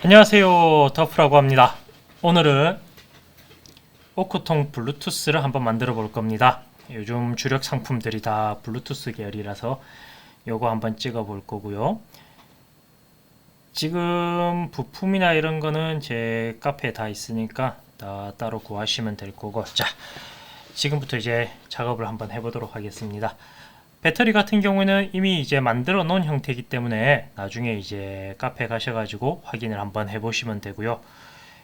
안녕하세요, 더프라고 합니다. 오늘은 오크통 블루투스를 한번 만들어 볼 겁니다. 요즘 주력 상품들이 다 블루투스 계열이라서 요거 한번 찍어 볼 거고요. 지금 부품이나 이런 거는 제 카페에 다 있으니까 다 따로 구하시면 될 거고, 자, 지금부터 이제 작업을 한번 해보도록 하겠습니다. 배터리 같은 경우는 이미 이제 만들어 놓은 형태이기 때문에 나중에 이제 카페 가셔가지고 확인을 한번 해보시면 되고요.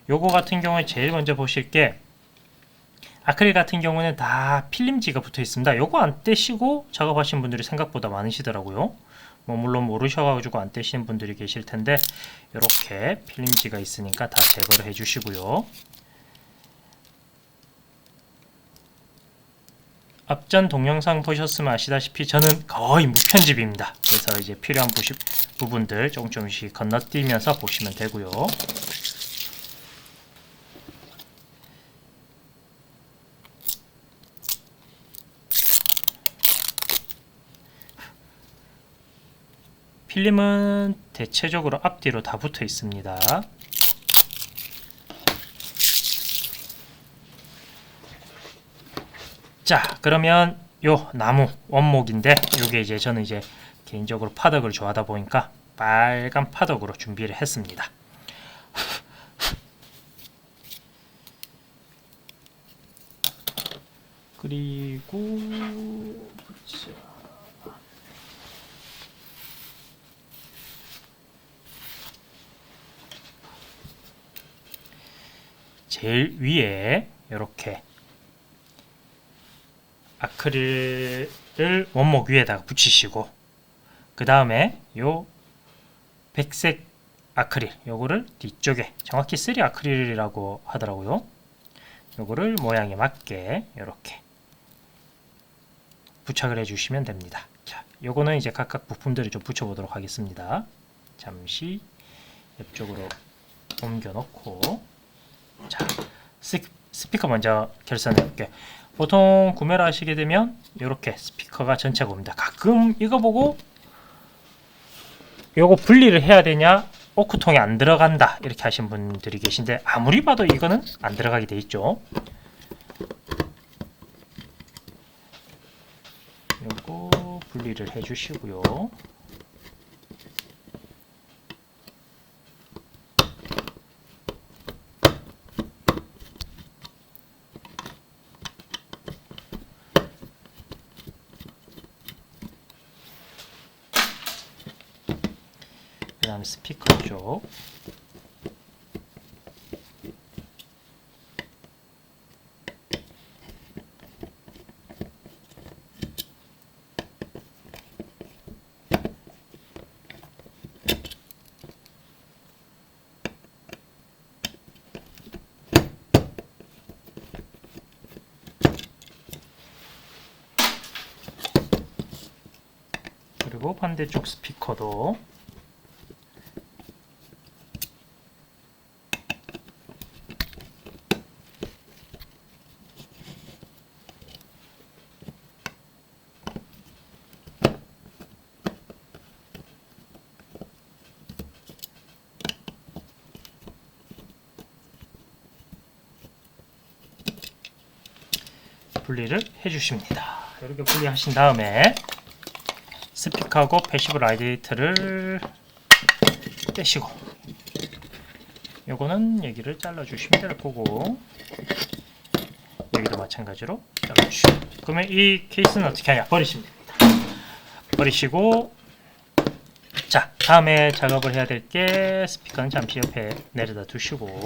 요거 같은 경우에 제일 먼저 보실 게 아크릴 같은 경우는 다 필름지가 붙어 있습니다. 요거 안 떼시고 작업하신 분들이 생각보다 많으시더라고요. 뭐 물론 모르셔가지고 안 떼시는 분들이 계실 텐데 이렇게 필름지가 있으니까 다 제거를 해주시고요. 앞전 동영상 보셨으면 아시다시피 저는 거의 무편집입니다. 그래서 이제 필요한 부분들 조금씩 건너뛰면서 보시면 되고요. 필름은 대체적으로 앞뒤로 다 붙어 있습니다. 자, 그러면 요 나무 원목인데 요게 이제 저는 이제 개인적으로 파덕을 좋아하다 보니까 빨간 파덕으로 준비를 했습니다. 그리고 제일 위에 이렇게 아크릴을 원목 위에다가 붙이시고 그 다음에 요 백색 아크릴 요거를 뒤쪽에 정확히 3 아크릴이라고 하더라고요. 요거를 모양에 맞게 이렇게 부착을 해주시면 됩니다. 자, 요거는 이제 각각 부품들을 좀 붙여보도록 하겠습니다. 잠시 옆쪽으로 옮겨 놓고, 자, 스피커 먼저 결선해 볼게요. 보통 구매를 하시게 되면 이렇게 스피커가 전체가 옵니다. 가끔 이거 보고 요거 분리를 해야 되냐, 오크통에 안 들어간다 이렇게 하신 분들이 계신데 아무리 봐도 이거는 안 들어가게 돼 있죠. 요거 분리를 해 주시고요. 그 다음에 스피커 쪽 그리고 반대쪽 스피커도 분리를 해주십니다. 이렇게 분리하신 다음에 스피커하고 패시브 라디에이터를 떼시고 요거는 여기를 잘라주시면 될 거고 여기도 마찬가지로 잘라주시고, 그러면 이 케이스는 어떻게 하냐, 버리시면 됩니다. 버리시고, 자, 다음에 작업을 해야 될 게 스피커는 잠시 옆에 내려다 두시고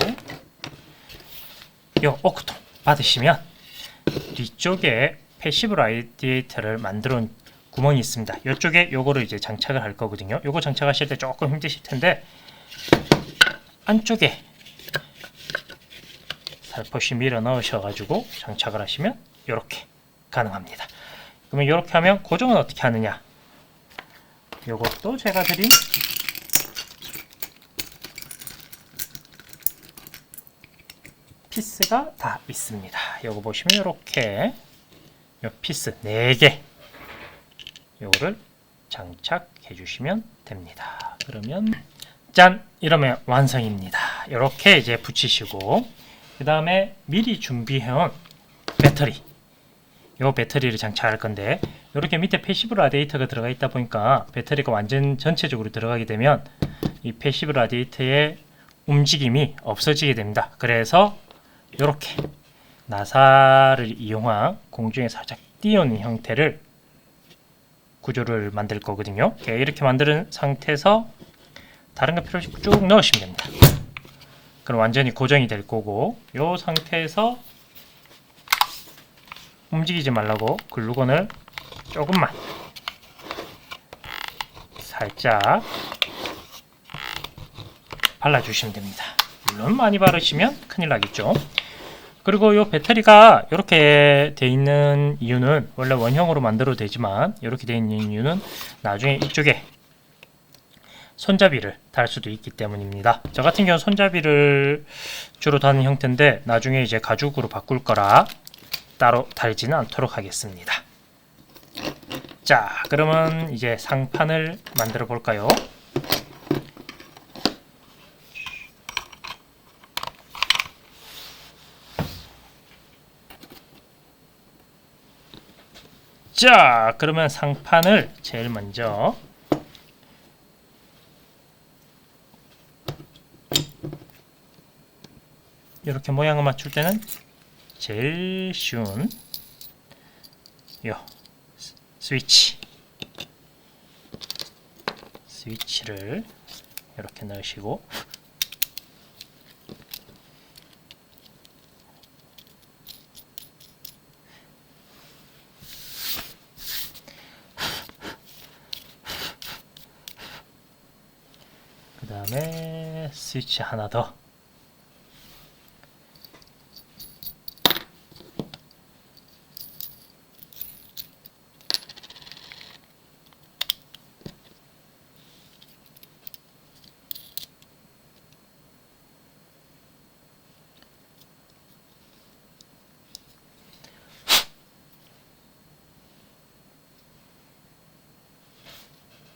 요 오크통 받으시면 뒤쪽에 패시브 라디에이터를 만들어 놓은 구멍이 있습니다. 이쪽에 요거를 이제 장착을 할 거거든요. 요거 장착하실 때 조금 힘드실 텐데 안쪽에 살포시 밀어 넣으셔가지고 장착을 하시면 이렇게 가능합니다. 그러면 이렇게 하면 고정은 어떻게 하느냐, 요것도 제가 드린 피스가 다 있습니다. 요거 보시면 이렇게 요 피스 4개 요거를 장착해 주시면 됩니다. 그러면 짠! 이러면 완성입니다. 이렇게 이제 붙이시고, 그 다음에 미리 준비해온 배터리. 요 배터리를 장착할 건데, 이렇게 밑에 패시브 라디에이터가 들어가 있다 보니까 배터리가 완전 전체적으로 들어가게 되면 이 패시브 라디에이터의 움직임이 없어지게 됩니다. 그래서 이렇게 나사를 이용한 공중에 살짝 띄우는 형태를 구조를 만들 거거든요. 이렇게 만드는 상태에서 다른 거 필요 없이 쭉 넣으시면 됩니다. 그럼 완전히 고정이 될 거고, 이 상태에서 움직이지 말라고 글루건을 조금만 살짝 발라주시면 됩니다. 물론 많이 바르시면 큰일 나겠죠. 그리고 이 배터리가 이렇게 돼 있는 이유는, 원래 원형으로 만들어도 되지만 이렇게 돼 있는 이유는 나중에 이쪽에 손잡이를 달 수도 있기 때문입니다. 저 같은 경우는 손잡이를 주로 다는 형태인데 나중에 이제 가죽으로 바꿀 거라 따로 달지는 않도록 하겠습니다. 자, 그러면 이제 상판을 만들어 볼까요? 자, 그러면 상판을 제일 먼저 이렇게 모양을 맞출 때는 제일 쉬운 요 스위치를 이렇게 넣으시고, 그 다음에 스위치 하나 더,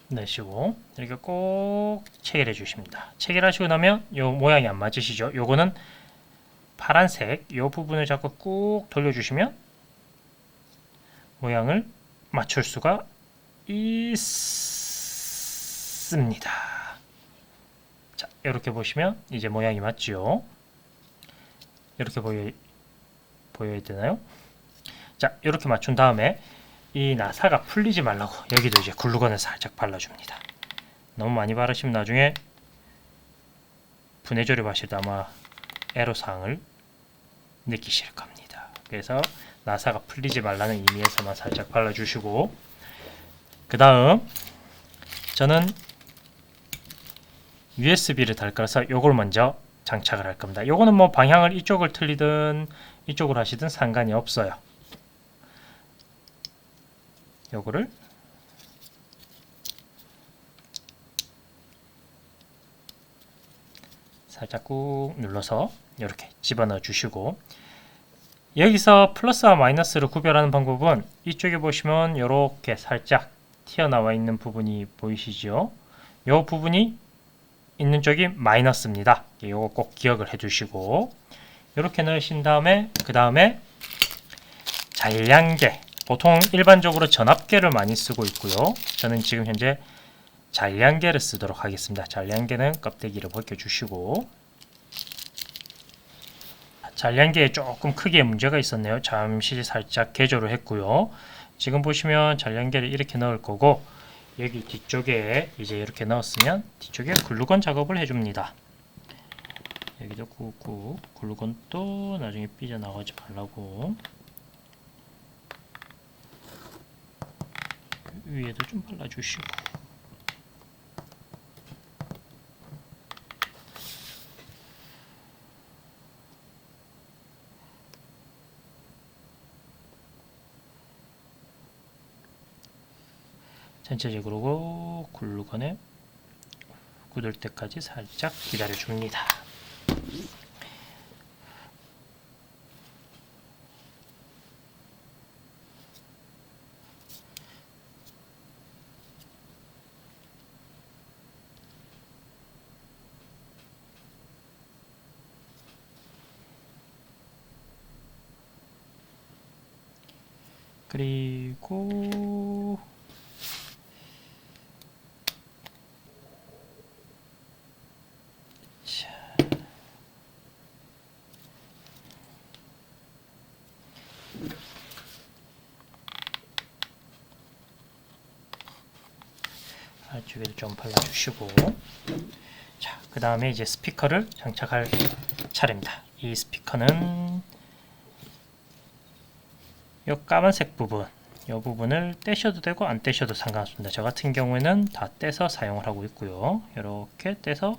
넣으시고 이렇게 꼭 체결해 주십니다. 체결하시고 나면 요 모양이 안 맞으시죠? 요거는 파란색 요 부분을 잡고 꾹 돌려주시면 모양을 맞출 수가 있습니다. 자, 이렇게 보시면 이제 모양이 맞죠? 이렇게 보여야 되나요? 자, 이렇게 맞춘 다음에 이 나사가 풀리지 말라고 여기도 이제 글루건을 살짝 발라줍니다. 너무 많이 바르시면 나중에 분해 조립하실 때 아마 애로사항을 느끼실 겁니다. 그래서 나사가 풀리지 말라는 의미에서만 살짝 발라주시고, 그 다음 저는 USB를 달 거라서 요걸 먼저 장착을 할 겁니다. 요거는 뭐 방향을 이쪽을 틀리든 이쪽을 하시든 상관이 없어요. 요거를 살짝 꾹 눌러서 이렇게 집어넣어 주시고, 여기서 플러스와 마이너스를 구별하는 방법은 이쪽에 보시면 이렇게 살짝 튀어나와 있는 부분이 보이시죠? 이 부분이 있는 쪽이 마이너스입니다. 이거 꼭 기억을 해주시고, 이렇게 넣으신 다음에 그 다음에 잔량계, 보통 일반적으로 전압계를 많이 쓰고 있고요. 저는 지금 현재 잔량계를 쓰도록 하겠습니다. 잔량계는 껍데기를 벗겨주시고, 잔량계에 조금 크게 문제가 있었네요. 잠시 살짝 개조를 했고요. 지금 보시면 잔량계를 이렇게 넣을 거고, 여기 뒤쪽에 이제 이렇게 넣었으면 뒤쪽에 글루건 작업을 해줍니다. 여기도 꾹꾹 글루건도 나중에 삐져나가지 말라고 위에도 좀 발라주시고, 전체적으로 글루건에 굳을 때까지 살짝 기다려 줍니다. 그리고 아래쪽에도 좀 발라주시고, 자, 그 다음에 이제 스피커를 장착할 차례입니다. 이 스피커는 이 까만색 부분, 이 부분을 떼셔도 되고 안 떼셔도 상관없습니다. 저 같은 경우에는 다 떼서 사용을 하고 있고요. 이렇게 떼서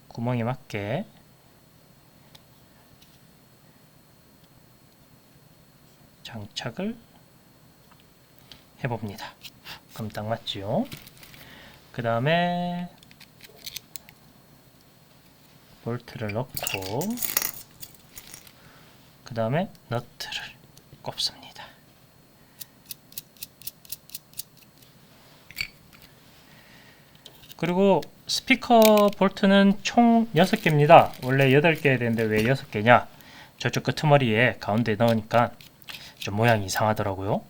구멍에 맞게 장착을 해봅니다. 그럼 딱 맞지요? 그 다음에 볼트를 넣고 그 다음에 너트를 꼽습니다. 그리고 스피커 볼트는 총 6개입니다. 원래 8개 되는데 왜 6개냐? 저쪽 끄트머리에 가운데 넣으니까 좀 모양이 이상하더라고요.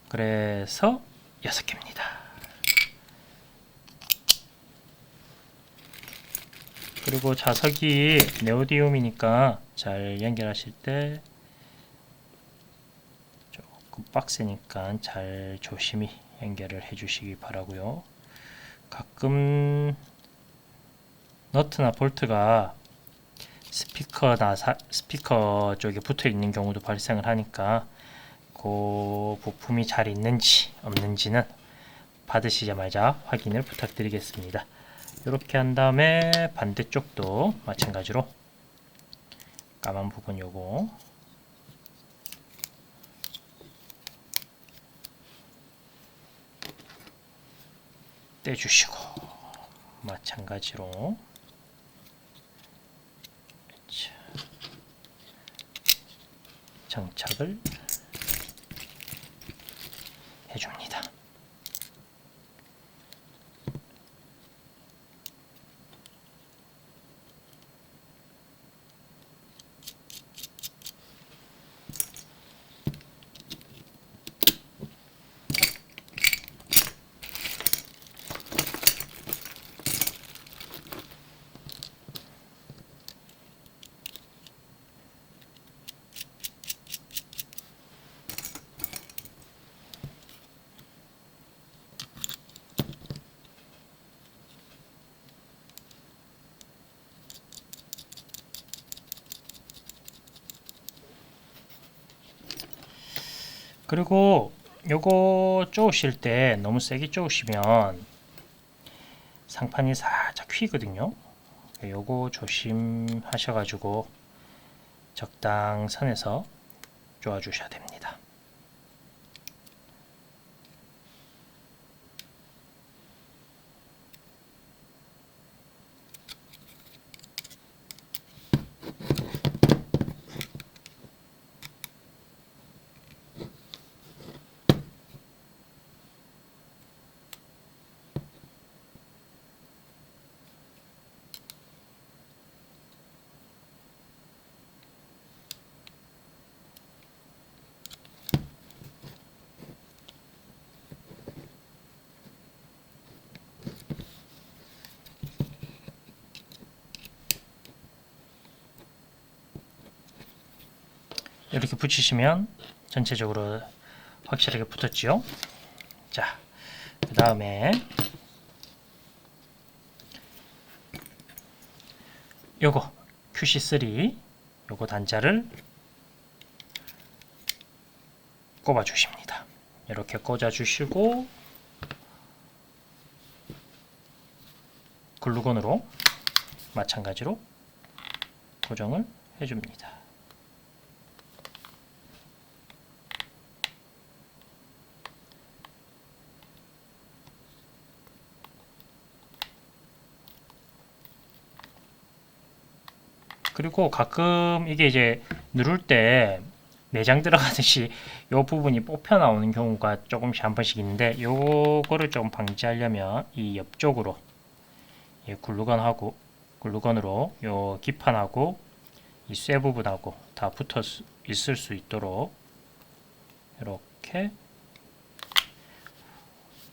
그래서 6개입니다. 그리고 자석이 네오디움이니까 잘 연결하실 때 조금 빡세니까 잘 조심히 연결을 해주시기 바라고요. 가끔 너트나 볼트가 스피커 쪽에 붙어 있는 경우도 발생을 하니까 그 부품이 잘 있는지 없는지는 받으시자마자 확인을 부탁드리겠습니다. 이렇게 한 다음에 반대쪽도 마찬가지로 까만 부분 요거 떼주시고 마찬가지로 장착을 해줍니다. 그리고 요거 쪼으실 때 너무 세게 쪼으시면 상판이 살짝 휘거든요. 요거 조심하셔가지고 적당선에서 쪼아 주셔야 됩니다. 이렇게 붙이시면 전체적으로 확실하게 붙었지요. 자, 그 다음에 요거 QC3 요거 단자를 꼽아 주십니다. 이렇게 꽂아 주시고 글루건으로 마찬가지로 고정을 해줍니다. 그리고 가끔 이게 이제 누를 때 내장 들어가듯이 이 부분이 뽑혀 나오는 경우가 조금씩 한 번씩 있는데 요거를 좀 방지하려면 이 옆쪽으로 글루건으로 요 기판하고 이 쇠 부분하고 다 붙어 있을 수 있도록 이렇게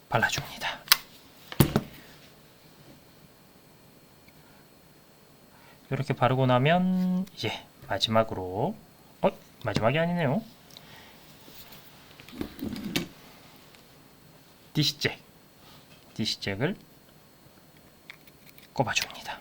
발라줍니다. 이렇게 바르고 나면 이제 마지막으로 마지막이 아니네요. 디시잭을 꼽아줍니다.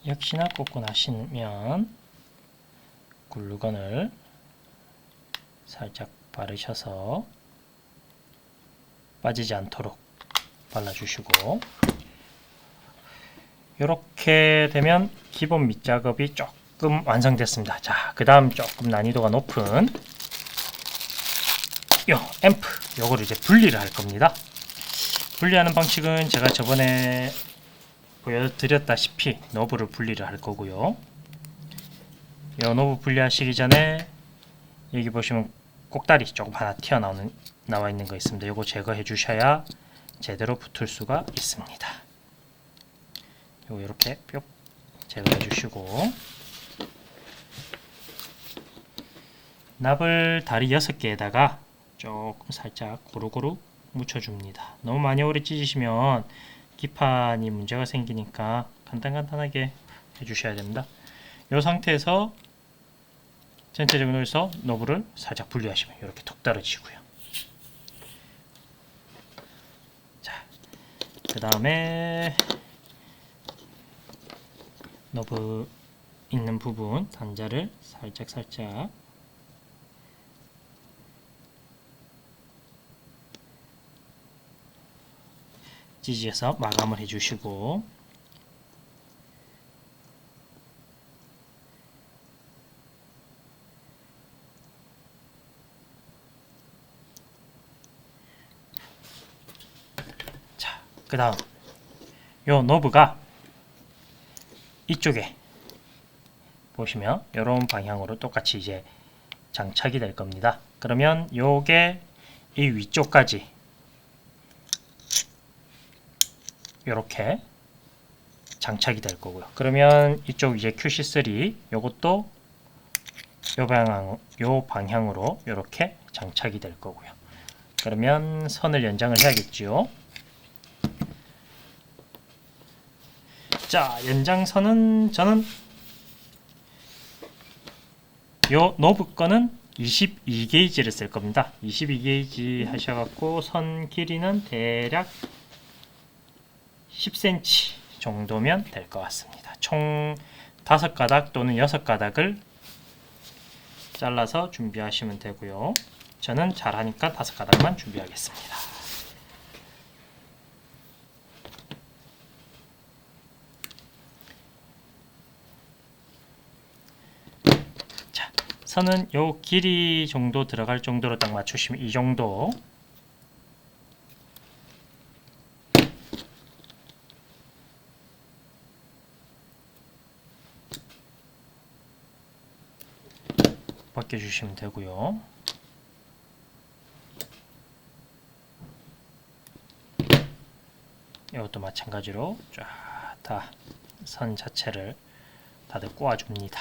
역시나 꽂고 나시면 글루건을 살짝 바르셔서 빠지지 않도록 발라주시고, 이렇게 되면 기본 밑작업이 조금 완성됐습니다. 자, 그 다음 조금 난이도가 높은 요 앰프, 요거를 이제 분리를 할 겁니다. 분리하는 방식은 제가 저번에 보여드렸다시피 너브를 분리를 할 거고요. 이 너브 분리하시기 전에 여기 보시면 꼭다리 조금 하나 나와 있는 거 있습니다. 이거 제거해 주셔야 제대로 붙을 수가 있습니다. 요거 이렇게 뿅 제거해 주시고, 납을 다리 6개에다가 조금 살짝 고루고루 묻혀줍니다. 너무 많이 오래 찢으시면 기판이 문제가 생기니까 간단하게 해주셔야 됩니다. 이 상태에서 전체적으로 해서 너브를 살짝 분리하시면 이렇게 톡 떨어지고요. 자, 그 다음에 너브 있는 부분 단자를 살짝 찢어서 마감을 해주시고, 자, 그 다음 요 노브가 이쪽에 보시면 이런 방향으로 똑같이 이제 장착이 될 겁니다. 그러면 요게 이 위쪽까지 이렇게 장착이 될 거고요. 그러면 이쪽 이제 QC3 요것도 요 방향으로 이렇게 장착이 될 거고요. 그러면 선을 연장을 해야겠죠. 자, 연장선은 저는 요 노브 거는 22게이지를 쓸 겁니다. 22게이지 하셔갖고 선 길이는 대략 10cm 정도면 될 것 같습니다. 총 5가닥 또는 6가닥을 잘라서 준비하시면 되고요. 저는 잘하니까 5가닥만 준비하겠습니다. 자, 선은 요 길이 정도 들어갈 정도로 딱 맞추시면 이 정도 벗겨주시면 되고요. 이것도 마찬가지로 쫙 다 선 자체를 다들 꼬아줍니다.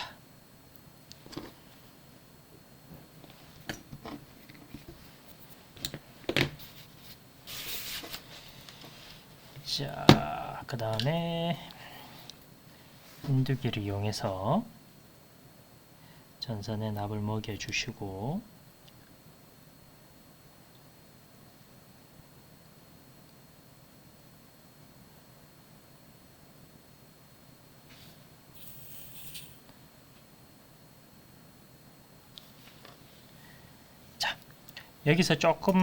자, 그 다음에 힌두기를 이용해서 전선에 납을 먹여 주시고, 자, 여기서 조금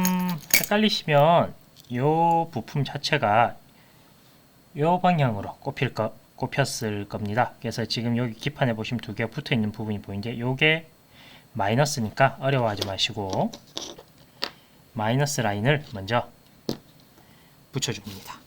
헷갈리시면 요 부품 자체가 요 방향으로 꼽혔을 겁니다. 그래서 지금 여기 기판에 보시면 두 개가 붙어 있는 부분이 보이는데, 요게 마이너스니까 어려워하지 마시고 마이너스 라인을 먼저 붙여줍니다.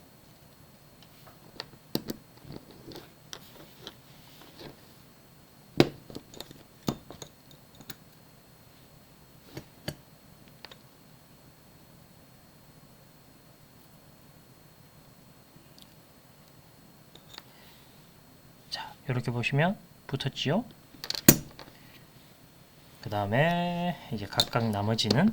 자, 이렇게 보시면 붙었지요? 그 다음에 이제 각각 나머지는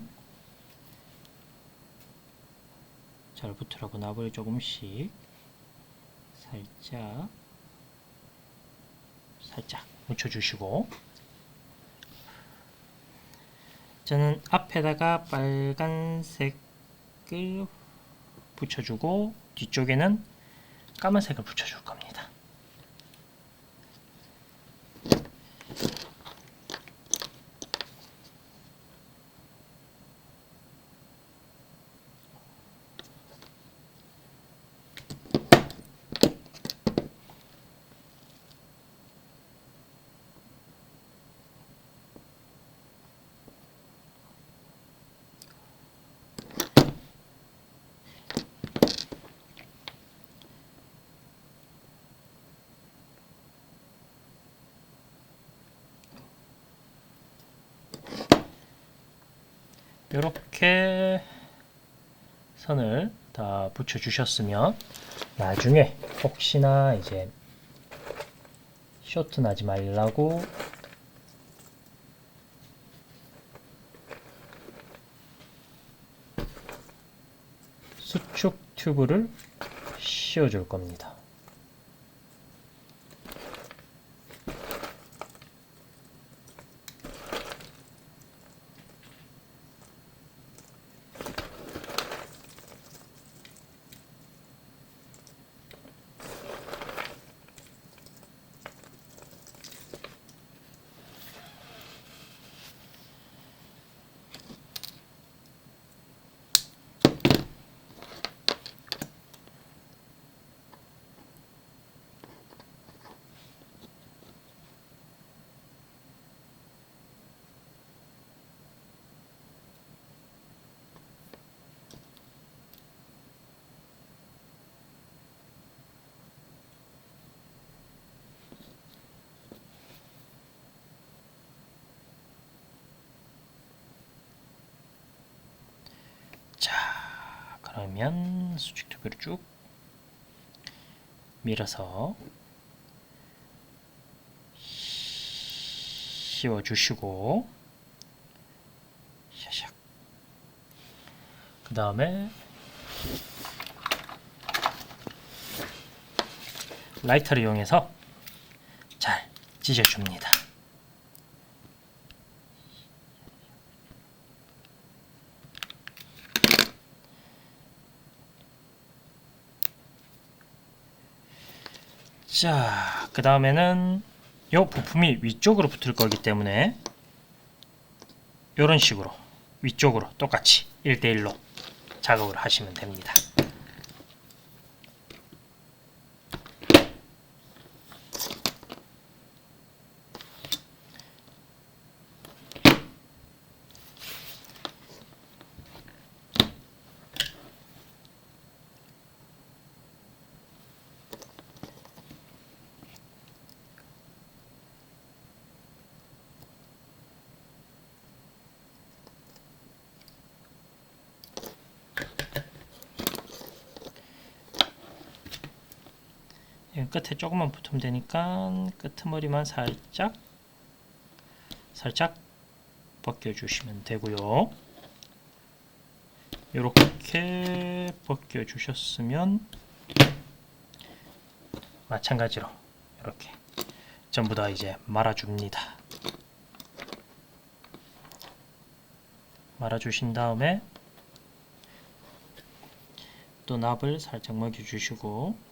잘 붙으라고 납을 조금씩 살짝 묻혀주시고, 저는 앞에다가 빨간색을 붙여주고 뒤쪽에는 까만색을 붙여줄 겁니다. 이렇게 선을 다 붙여 주셨으면 나중에 혹시나 이제 쇼트 나지 말라고 수축 튜브를 씌워 줄 겁니다. 그러면 수축 튜브를 쭉 밀어서 씌워 주시고, 샤샥. 그 다음에 라이터를 이용해서 잘 찢어줍니다. 자, 그 다음에는 이 부품이 위쪽으로 붙을 거기 때문에 이런 식으로 위쪽으로 똑같이 1대1로 작업을 하시면 됩니다. 끝에 조금만 붙으면 되니까 끄트머리만 살짝 벗겨주시면 되고요. 이렇게 벗겨주셨으면 마찬가지로 이렇게 전부 다 이제 말아줍니다. 말아주신 다음에 또 납을 살짝 먹여주시고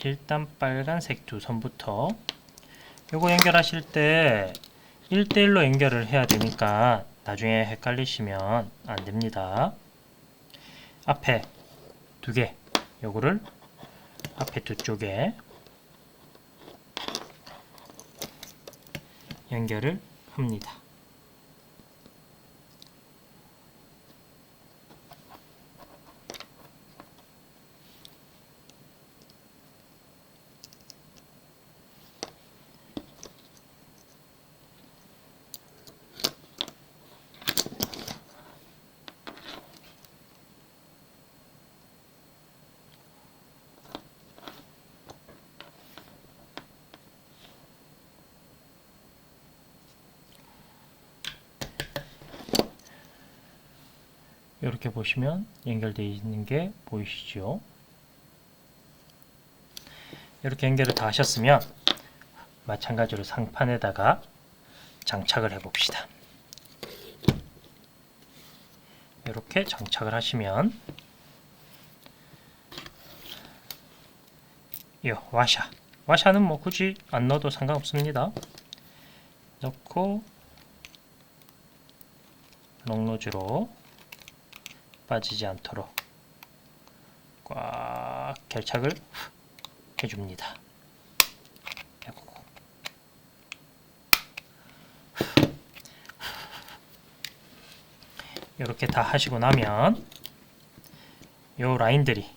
일단 빨간색 두 선부터 요거 연결하실 때 1대1로 연결을 해야 되니까 나중에 헷갈리시면 안됩니다. 앞에 두 개, 요거를 앞에 두 쪽에 연결을 합니다. 이렇게 보시면 연결되어 있는 게 보이시죠? 이렇게 연결을 다 하셨으면 마찬가지로 상판에다가 장착을 해 봅시다. 이렇게 장착을 하시면 이 와샤는 뭐 굳이 안 넣어도 상관없습니다. 넣고 롱노즈로 빠지지 않도록 꽉 결착을 해줍니다. 이렇게 다 하시고 나면 요 라인들이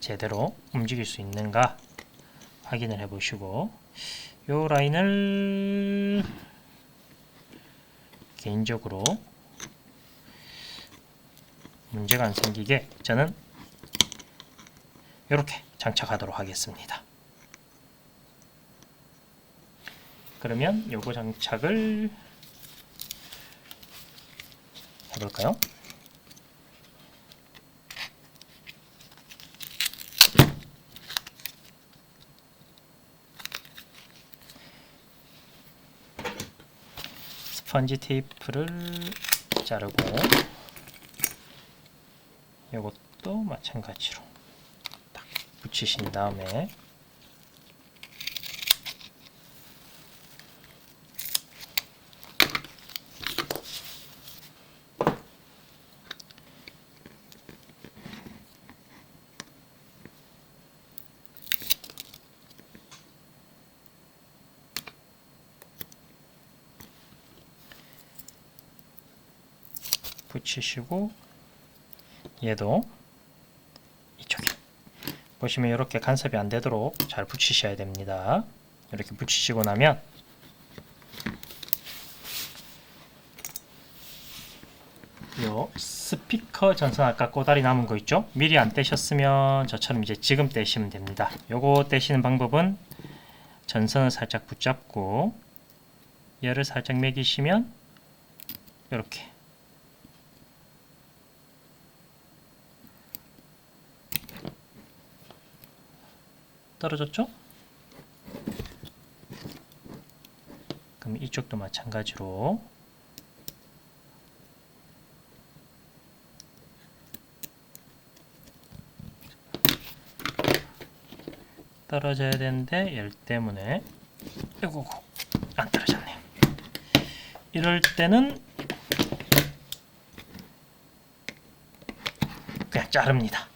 제대로 움직일 수 있는가 확인을 해 보시고 요 라인을 개인적으로 문제가 안 생기게 저는 이렇게 장착하도록 하겠습니다. 그러면 요거 장착을 해볼까요? 스펀지 테이프를 자르고 이것도 마찬가지로 딱 붙이신 다음에 붙이시고 얘도 이쪽에 보시면 이렇게 간섭이 안 되도록 잘 붙이셔야 됩니다. 이렇게 붙이시고 나면 요 스피커 전선 아까 꼬다리 남은 거 있죠? 미리 안 떼셨으면 저처럼 이제 지금 떼시면 됩니다. 요거 떼시는 방법은 전선을 살짝 붙잡고 얘를 살짝 매기시면 이렇게 떨어졌죠? 그럼 이쪽도 마찬가지로 떨어져야 되는데 열 때문에 이거 안 떨어졌네요. 이럴 때는 그냥 자릅니다.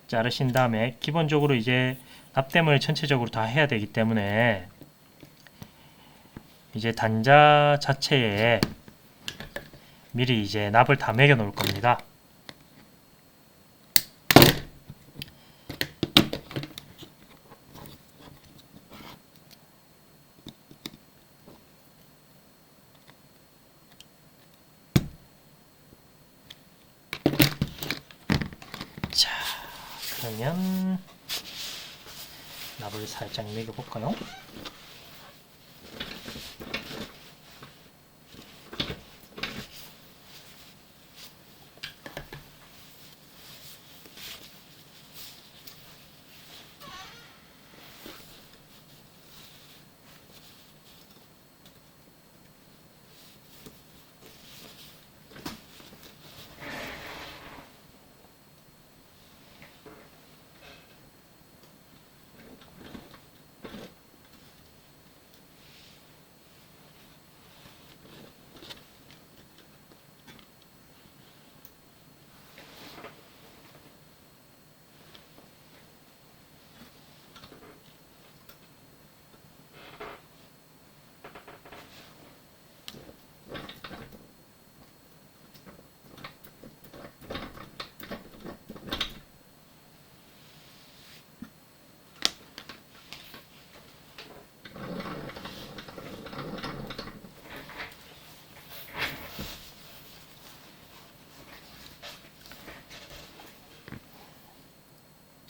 자르신 다음에 기본적으로 이제 납땜을 전체적으로 다 해야 되기 때문에 이제 단자 자체에 미리 이제 납을 다 매겨 놓을 겁니다. 자, 그러면 납을 살짝 매겨 볼까요?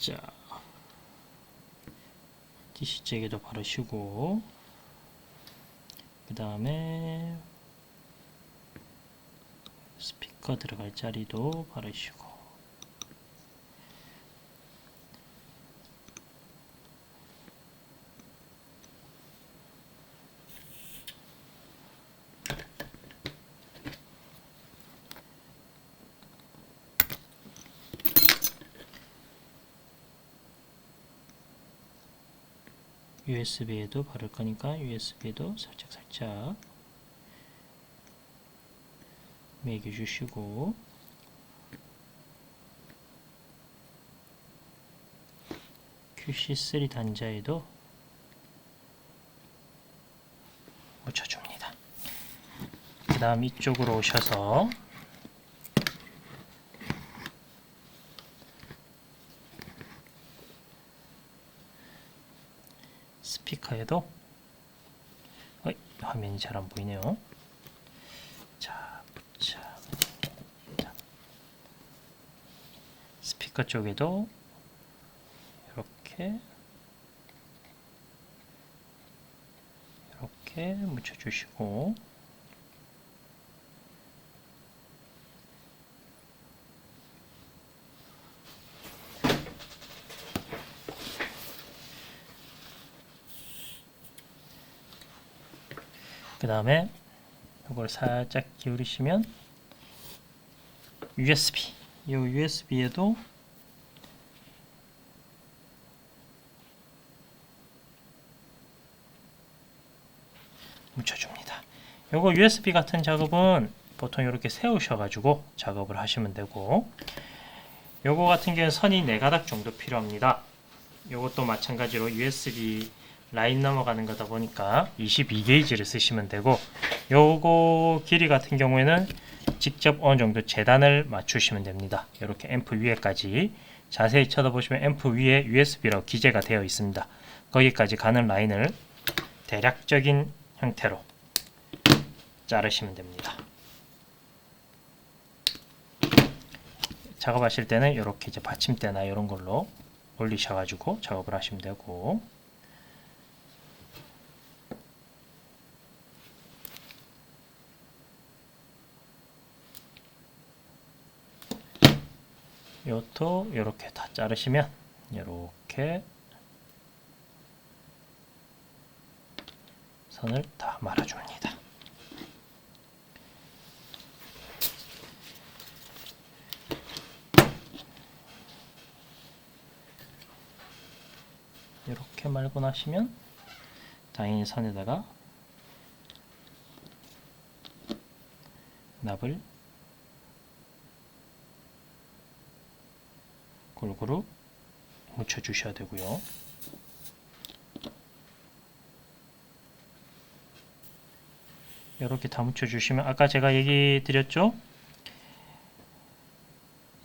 자, DC잭에도 바르시고, 그 다음에 스피커 들어갈 자리도 바르시고, USB에도 바를 거니까 USB에도 살짝 매겨주시고, QC3 단자에도 묻혀줍니다. 그 다음 이쪽으로 오셔서 스피커에도 화면이 잘 안 보이네요. 자, 스피커 쪽에도 이렇게 묻혀주시고, 그 다음에 이걸 살짝 기울이시면 USB, 이 USB에도 묻혀줍니다. 요거 USB 같은 작업은 보통 이렇게 세우셔가지고 작업을 하시면 되고, 요거 같은 경우는 선이 4가닥 정도 필요합니다. 요것도 마찬가지로 USB 라인 넘어가는 거다 보니까 22게이지를 쓰시면 되고, 요거 길이 같은 경우에는 직접 어느 정도 재단을 맞추시면 됩니다. 이렇게 앰프 위에까지 자세히 쳐다보시면 앰프 위에 USB라고 기재가 되어 있습니다. 거기까지 가는 라인을 대략적인 형태로 자르시면 됩니다. 작업하실 때는 이렇게 이제 받침대나 이런 걸로 올리셔가지고 작업을 하시면 되고, 요것도 이렇게 다 자르시면 이렇게 선을 다 말아줍니다. 이렇게 말고 나시면 당연히 선에다가 납을 골고루 묻혀 주셔야 되고요. 이렇게 다 묻혀 주시면, 아까 제가 얘기 드렸죠?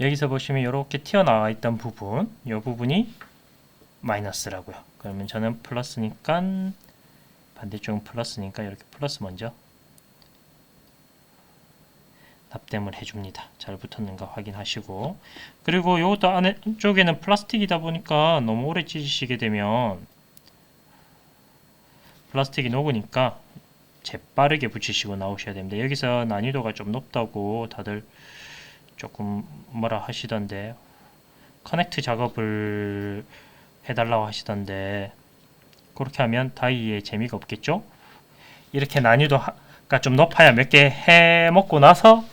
여기서 보시면 이렇게 튀어나와 있던 부분, 이 부분이 마이너스라고요. 그러면 저는 플러스니까, 반대쪽은 플러스니까 이렇게 플러스 먼저 납땜을 해줍니다. 잘 붙었는가 확인하시고, 그리고 이것도 안쪽에는 플라스틱이다 보니까 너무 오래 찢으시게 되면 플라스틱이 녹으니까 재빠르게 붙이시고 나오셔야 됩니다. 여기서 난이도가 좀 높다고 다들 조금 뭐라 하시던데, 커넥트 작업을 해달라고 하시던데, 그렇게 하면 다이에 재미가 없겠죠? 이렇게 난이도가 좀 높아야 몇 개 해먹고 나서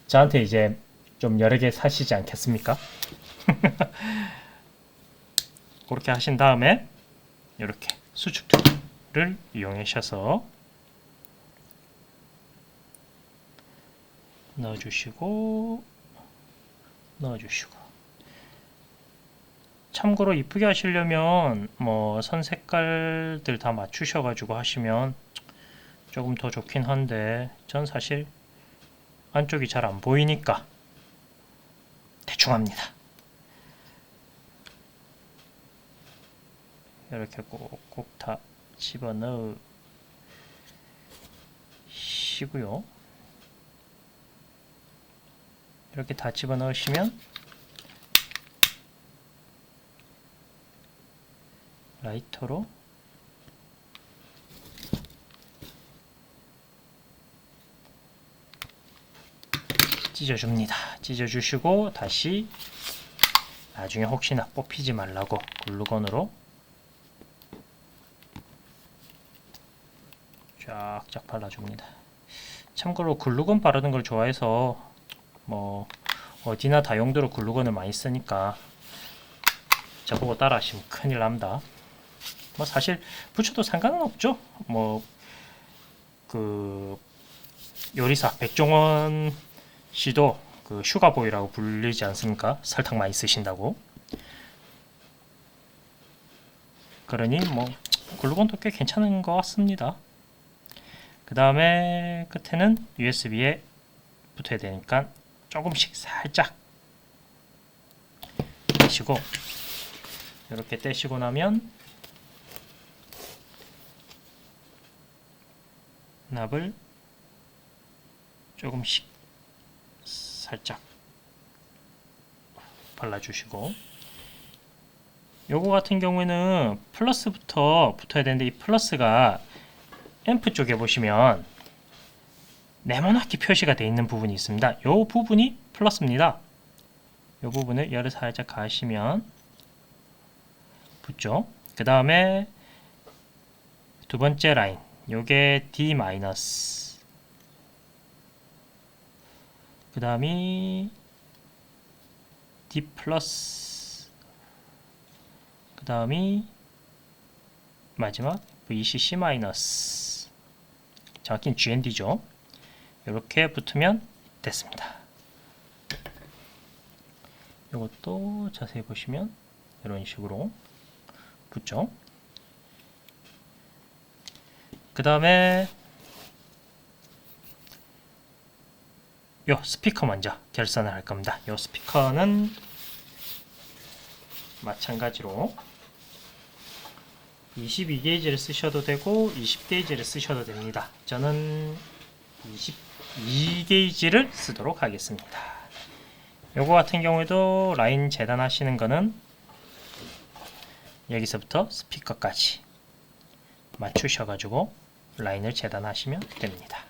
저한테 이제 좀 여러 개 사시지 않겠습니까? 그렇게 하신 다음에 이렇게 수축 툴을 이용하셔서 넣어주시고, 참고로 이쁘게 하시려면 뭐 선 색깔들 다 맞추셔가지고 하시면 조금 더 좋긴 한데, 전 사실 안쪽이 잘 안 보이니까 대충 합니다. 이렇게 꼭꼭 다 집어넣으시고요. 이렇게 다 집어넣으시면 라이터로 찢어줍니다. 찢어주시고 다시 나중에 혹시나 뽑히지 말라고 글루건으로 쫙쫙 발라줍니다. 참고로 글루건 바르는 걸 좋아해서 뭐 어디나 다용도로 글루건을 많이 쓰니까 저보고 따라 하시면 큰일 납니다. 뭐 사실 붙여도 상관은 없죠. 뭐 그 요리사 백종원 씨도 그 슈가보이라고 불리지 않습니까? 설탕 많이 쓰신다고. 그러니 뭐 글루건도 꽤 괜찮은 것 같습니다. 그 다음에 끝에는 USB에 붙어야 되니까 조금씩 살짝 떼시고, 이렇게 떼시고 나면 납을 조금씩 살짝 발라주시고, 요거 같은 경우에는 플러스부터 붙어야 되는데, 이 플러스가 앰프 쪽에 보시면 네모나게 표시가 되어 있는 부분이 있습니다. 요 부분이 플러스입니다. 요 부분을 열을 살짝 가시면 붙죠. 그 다음에 두 번째 라인, 요게 D 마이너스, 그 다음이 D 플러스, 그 다음이 마지막 VCC 마이너스, 정확히는 GND죠. 이렇게 붙으면 됐습니다. 이것도 자세히 보시면 이런 식으로 붙죠. 그 다음에 요 스피커 먼저 결선을 할 겁니다. 요 스피커는 마찬가지로 22게이지를 쓰셔도 되고 20게이지를 쓰셔도 됩니다. 저는 22게이지를 쓰도록 하겠습니다. 요거 같은 경우에도 라인 재단하시는 거는 여기서부터 스피커까지 맞추셔가지고 라인을 재단하시면 됩니다.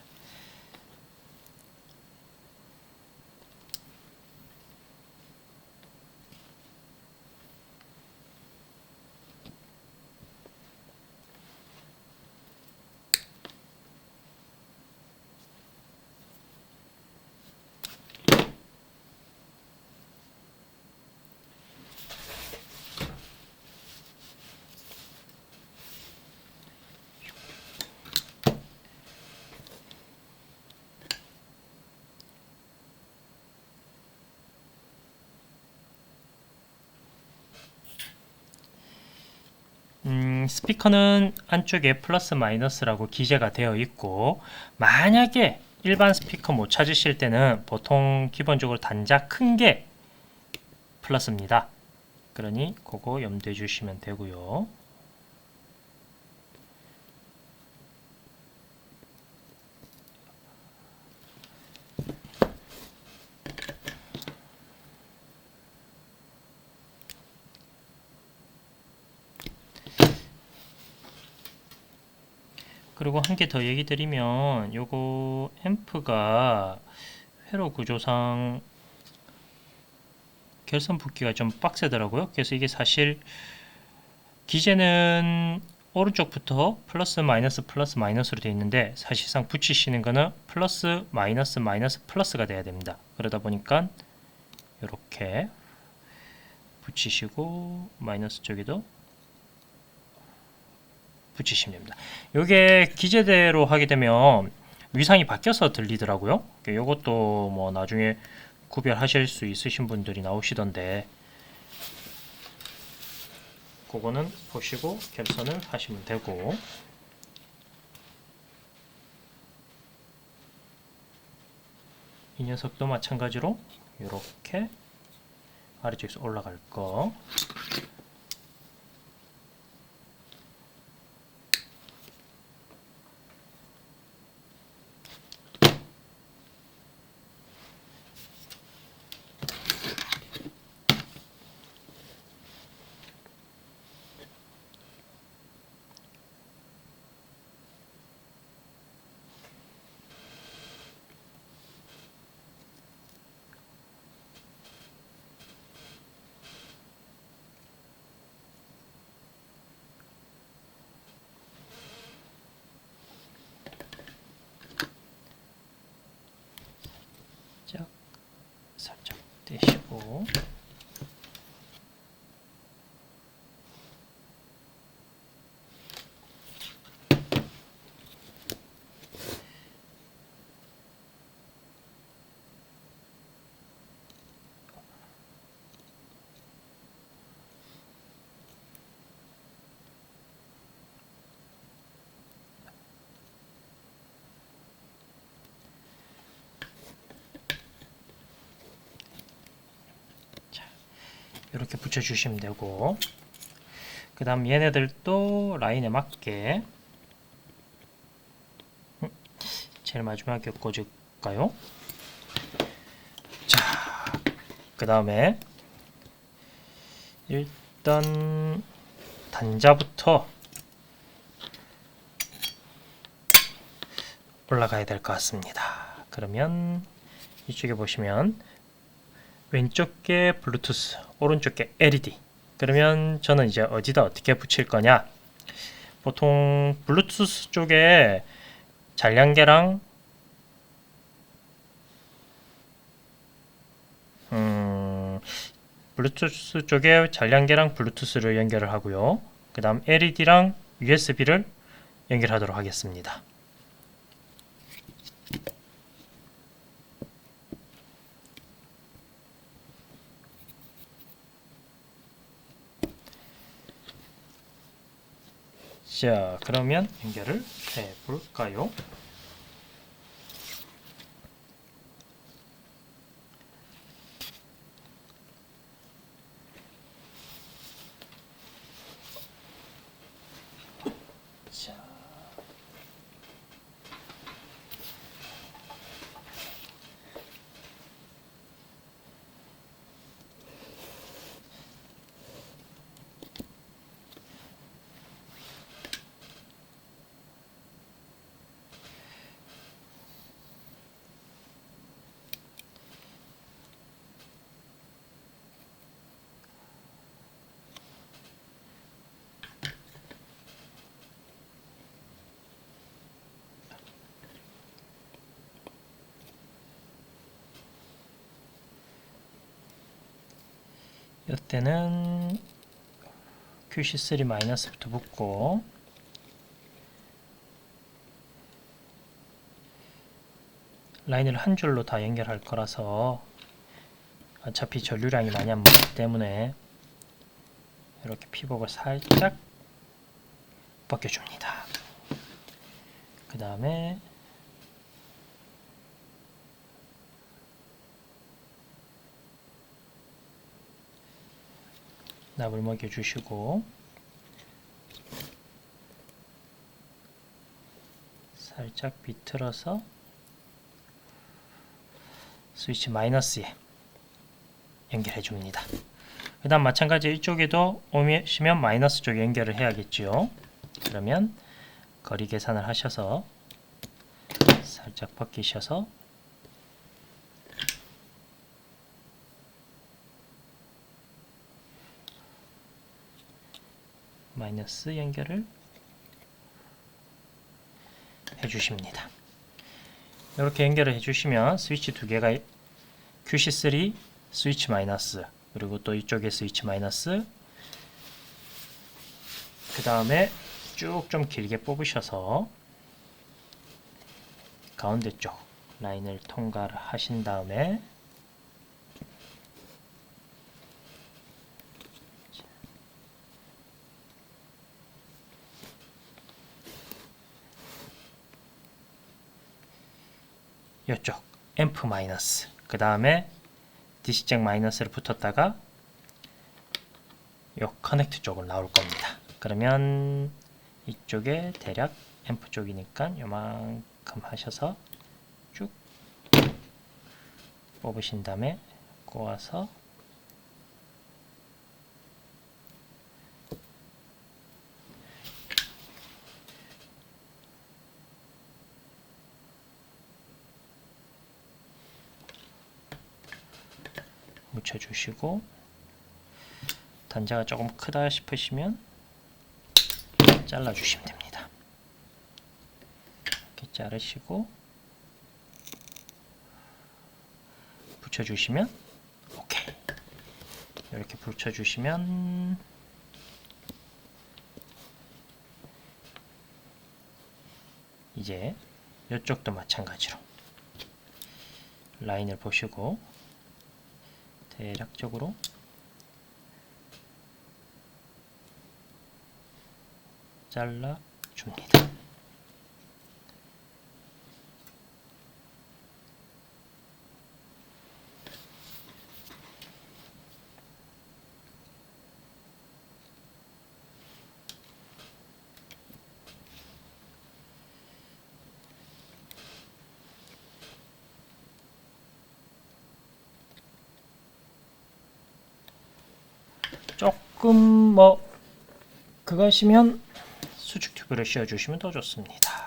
스피커는 안쪽에 플러스 마이너스라고 기재가 되어 있고, 만약에 일반 스피커 못 찾으실 때는 보통 기본적으로 단자 큰 게 플러스입니다. 그러니 그거 염두해 주시면 되고요. 그리고 한 개 더 얘기 드리면 요거 앰프가 회로 구조상 결선 붙기가 좀 빡세더라고요. 그래서 이게 사실 기재는 오른쪽부터 플러스 마이너스로 되어 있는데 사실상 붙이시는 거는 플러스 마이너스 플러스가 돼야 됩니다. 그러다 보니까 이렇게 붙이시고 마이너스 쪽에도 붙이시면 됩니다. 이게 기재대로 하게 되면 위상이 바뀌어서 들리더라고요. 이것도 뭐 나중에 구별하실 수 있으신 분들이 나오시던데 그거는 보시고 결선을 하시면 되고, 이 녀석도 마찬가지로 이렇게 아래쪽에서 올라갈 거 살짝 떼시고, 이렇게 붙여주시면 되고, 그 다음 얘네들도 라인에 맞게 제일 마지막에 꽂을까요? 자, 그 다음에 일단 단자부터 올라가야 될 것 같습니다. 그러면 이쪽에 보시면 왼쪽 게 블루투스, 오른쪽 게 LED. 그러면 저는 이제 어디다 어떻게 붙일 거냐? 보통 블루투스 쪽에 잔량계랑 블루투스 쪽에 잔량계랑 블루투스를 연결을 하고요. 그 다음 LED랑 USB를 연결하도록 하겠습니다. 자, 그러면 연결을 해 볼까요? 자, 이때는 QC3-부터 붙고, 라인을 한 줄로 다 연결할 거라서 어차피 전류량이 많이 안 먹기 때문에 이렇게 피복을 살짝 벗겨줍니다. 그 다음에 납을 먹여주시고 살짝 비틀어서 스위치 마이너스에 연결해 줍니다. 그 다음 마찬가지 이쪽에도 오시면 마이너스 쪽에 연결을 해야겠죠. 그러면 거리 계산을 하셔서 살짝 벗기셔서 마이너스 연결을 해주십니다. 이렇게 연결을 해주시면 스위치 두 개가 QC3 스위치 마이너스, 그리고 또 이쪽에 스위치 마이너스, 그 다음에 쭉 좀 길게 뽑으셔서 가운데 쪽 라인을 통과를 하신 다음에 이쪽 앰프 마이너스, 그 다음에 DC잭 마이너스를 붙었다가 요 커넥트 쪽으로 나올 겁니다. 그러면 이쪽에 대략 앰프 쪽이니까 요만큼 하셔서 쭉 뽑으신 다음에 꼬아서 묻혀주시고, 단자가 조금 크다 싶으시면 잘라주시면 됩니다. 이렇게 자르시고 붙여주시면 오케이. 이렇게 붙여주시면 이제 이쪽도 마찬가지로 라인을 보시고 대략적으로 잘라 줍니다. 조금 뭐 그거 하시면 수축 튜브를 씌워주시면 더 좋습니다.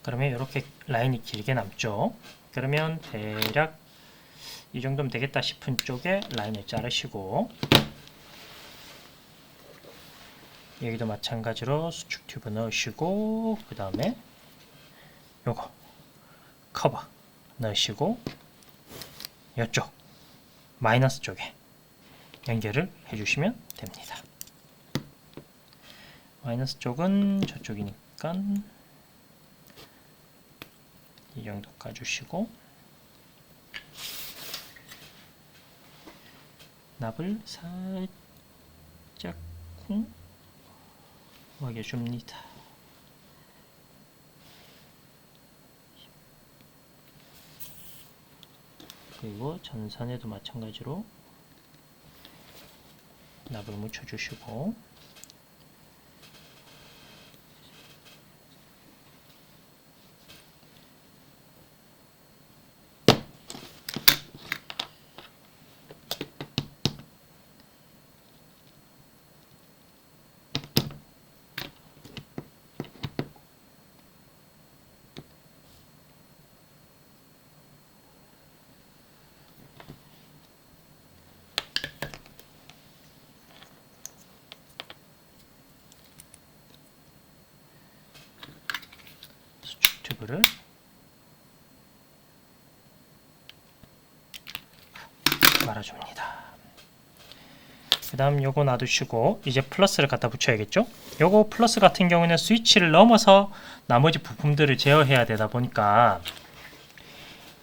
그러면 이렇게 라인이 길게 남죠. 그러면 대략 이 정도면 되겠다 싶은 쪽에 라인을 자르시고, 여기도 마찬가지로 수축 튜브 넣으시고, 그 다음에 요거 커버 넣으시고 이쪽 마이너스 쪽에 연결을 해주시면 됩니다. 마이너스 쪽은 저쪽이니까 이 정도 까주시고, 납을 살짝 쿵 먹여줍니다. 그리고 전선에도 마찬가지로 납을 묻혀주시고, 수축 튜브를 말아줍니다. 그 다음 요거 놔두시고 이제 플러스를 갖다 붙여야겠죠. 요거 플러스 같은 경우는 스위치를 넘어서 나머지 부품들을 제어해야 되다 보니까,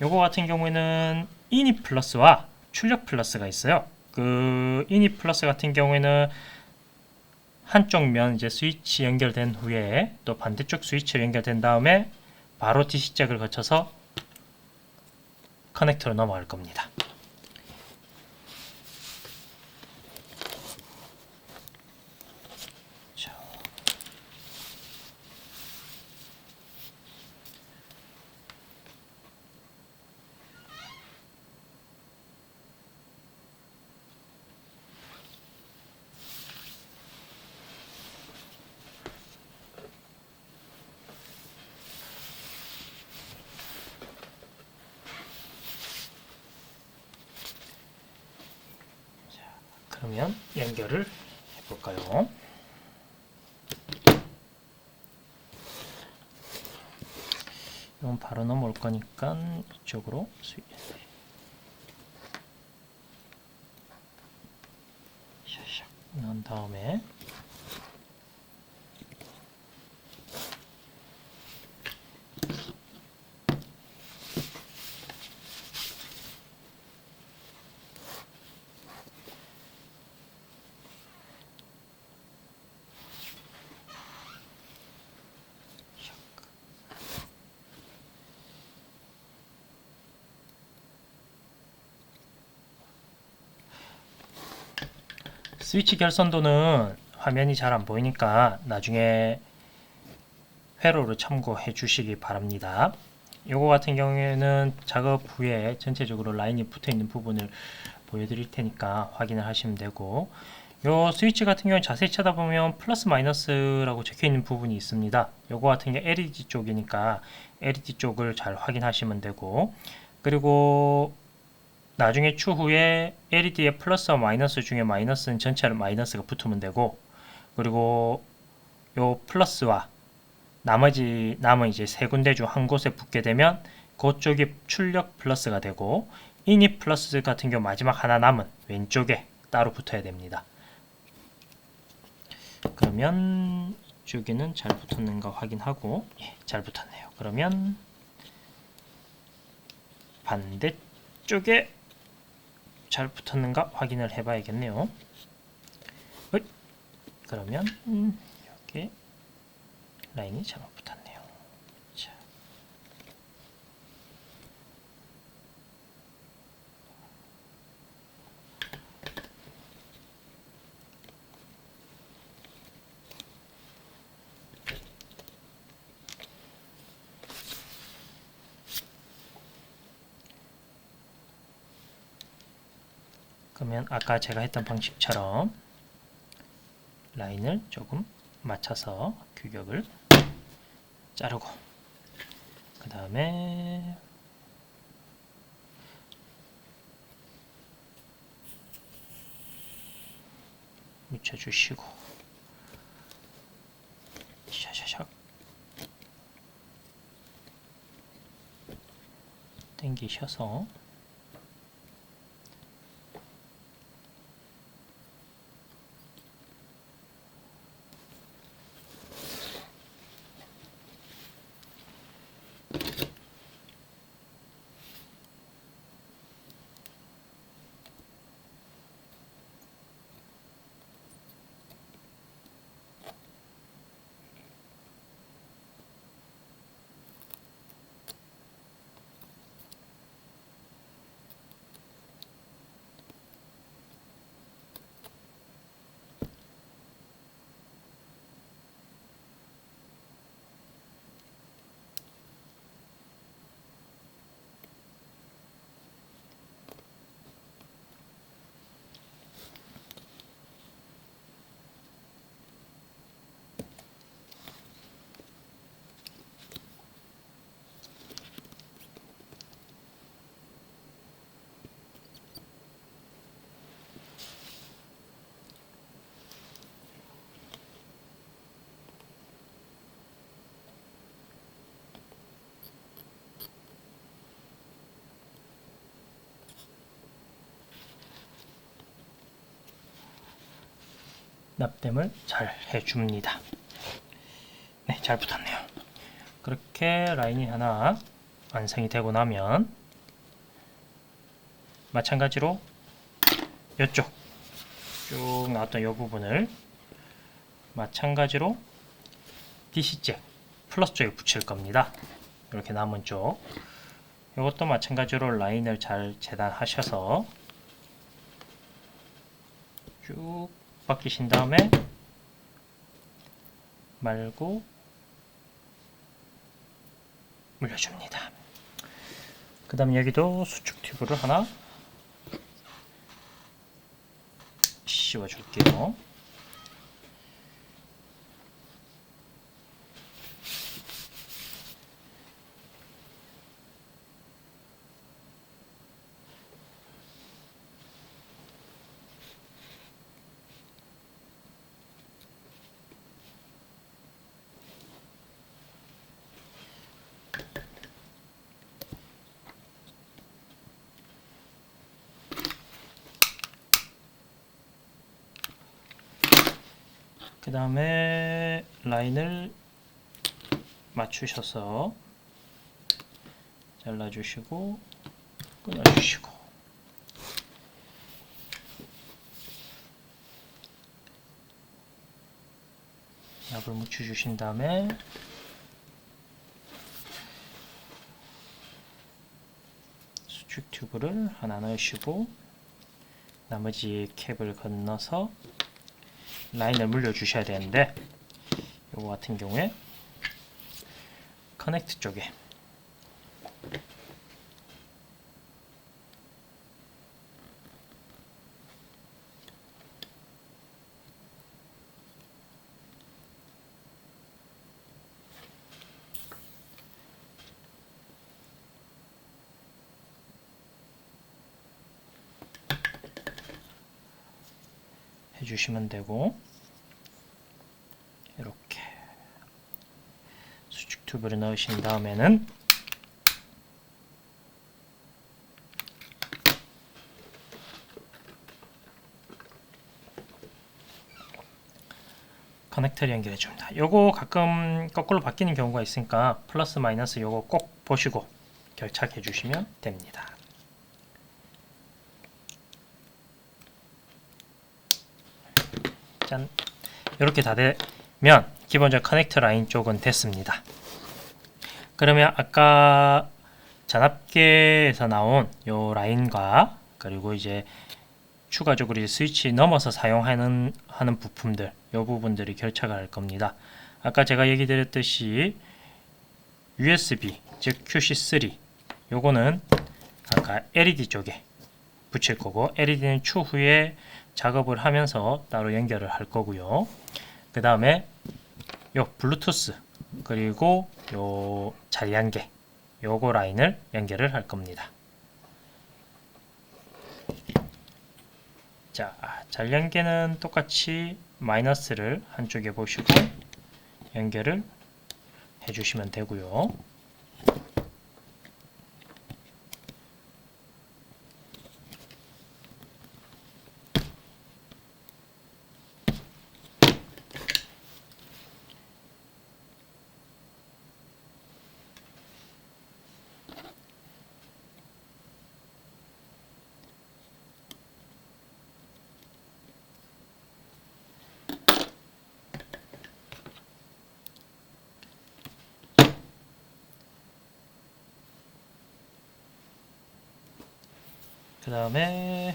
요거 같은 경우에는 이닛 플러스와 출력 플러스가 있어요. 그 이닛 플러스 같은 경우에는 한쪽 면 이제 스위치 연결된 후에 또 반대쪽 스위치로 연결된 다음에 바로 DC잭을 거쳐서 커넥터로 넘어갈 겁니다. 그러면 연결을 해볼까요? 이건 바로 넘어올 거니까 이쪽으로 샥샥 넣은 다음에 스위치 결선도는 화면이 잘 안 보이니까 나중에 회로를 참고해 주시기 바랍니다. 요거 같은 경우에는 작업 후에 전체적으로 라인이 붙어 있는 부분을 보여드릴 테니까 확인을 하시면 되고, 요 스위치 같은 경우는 자세히 쳐다보면 플러스 마이너스라고 적혀 있는 부분이 있습니다. 요거 같은 경우 LED 쪽이니까 LED 쪽을 잘 확인하시면 되고, 그리고 나중에 추후에 LED의 플러스와 마이너스 중에 마이너스는 전체로 마이너스가 붙으면 되고, 그리고 요 플러스와 남은 이제 세 군데 중 한 곳에 붙게 되면 그쪽이 출력 플러스가 되고, 인이 플러스 같은 경우 마지막 하나 남은 왼쪽에 따로 붙어야 됩니다. 그러면 이쪽에는 잘 붙었는가 확인하고, 예, 잘 붙었네요. 그러면 반대쪽에 잘 붙었는가 확인을 해 봐야겠네요. 그러면 이렇게 라인이 잘못 붙었네요. 자. 그러면 아까 제가 했던 방식처럼 라인을 조금 맞춰서 규격을 자르고, 그 다음에 묻혀주시고, 샤샤샥 당기셔서 납땜을 잘 해줍니다. 네, 잘 붙었네요. 그렇게 라인이 하나 완성이 되고 나면 마찬가지로 이쪽 쭉 나왔던 이 부분을 마찬가지로 DC잭 플러스 쪽에 붙일 겁니다. 이렇게 남은 쪽, 이것도 마찬가지로 라인을 잘 재단하셔서 쭉 바뀌신 다음에 말고 물려줍니다. 그 다음 여기도 수축 튜브를 하나 씌워 줄게요. 그 다음에 라인을 맞추셔서 잘라주시고 끊어주시고, 납을 묻혀주신 다음에 수축 튜브를 하나 넣으시고 나머지 캡을 건너서 라인을 물려 주셔야 되는데, 요거 같은 경우에 커넥트 쪽에 해주시면 되고, 이렇게 수축 튜브를 넣으신 다음에는 커넥터를 연결해 줍니다. 요거 가끔 거꾸로 바뀌는 경우가 있으니까 플러스 마이너스 요거 꼭 보시고 결착해 주시면 됩니다. 짠, 이렇게 다 되면 기본적 커넥터 라인 쪽은 됐습니다. 그러면 아까 잔압계에서 나온 요 라인과, 그리고 이제 추가적으로 이제 스위치 넘어서 사용하는 부품들, 이 부분들이 결착을 할 겁니다. 아까 제가 얘기 드렸듯이 USB, 즉 QC3, 요거는 아까 LED 쪽에 붙일 거고, LED는 추후에 작업을 하면서 따로 연결을 할 거고요. 그 다음에 요 블루투스, 그리고 요 잔량계, 요거 라인을 연결을 할 겁니다. 자, 잔량계는 똑같이 마이너스를 한쪽에 보시고 연결을 해주시면 되고요. 그 다음에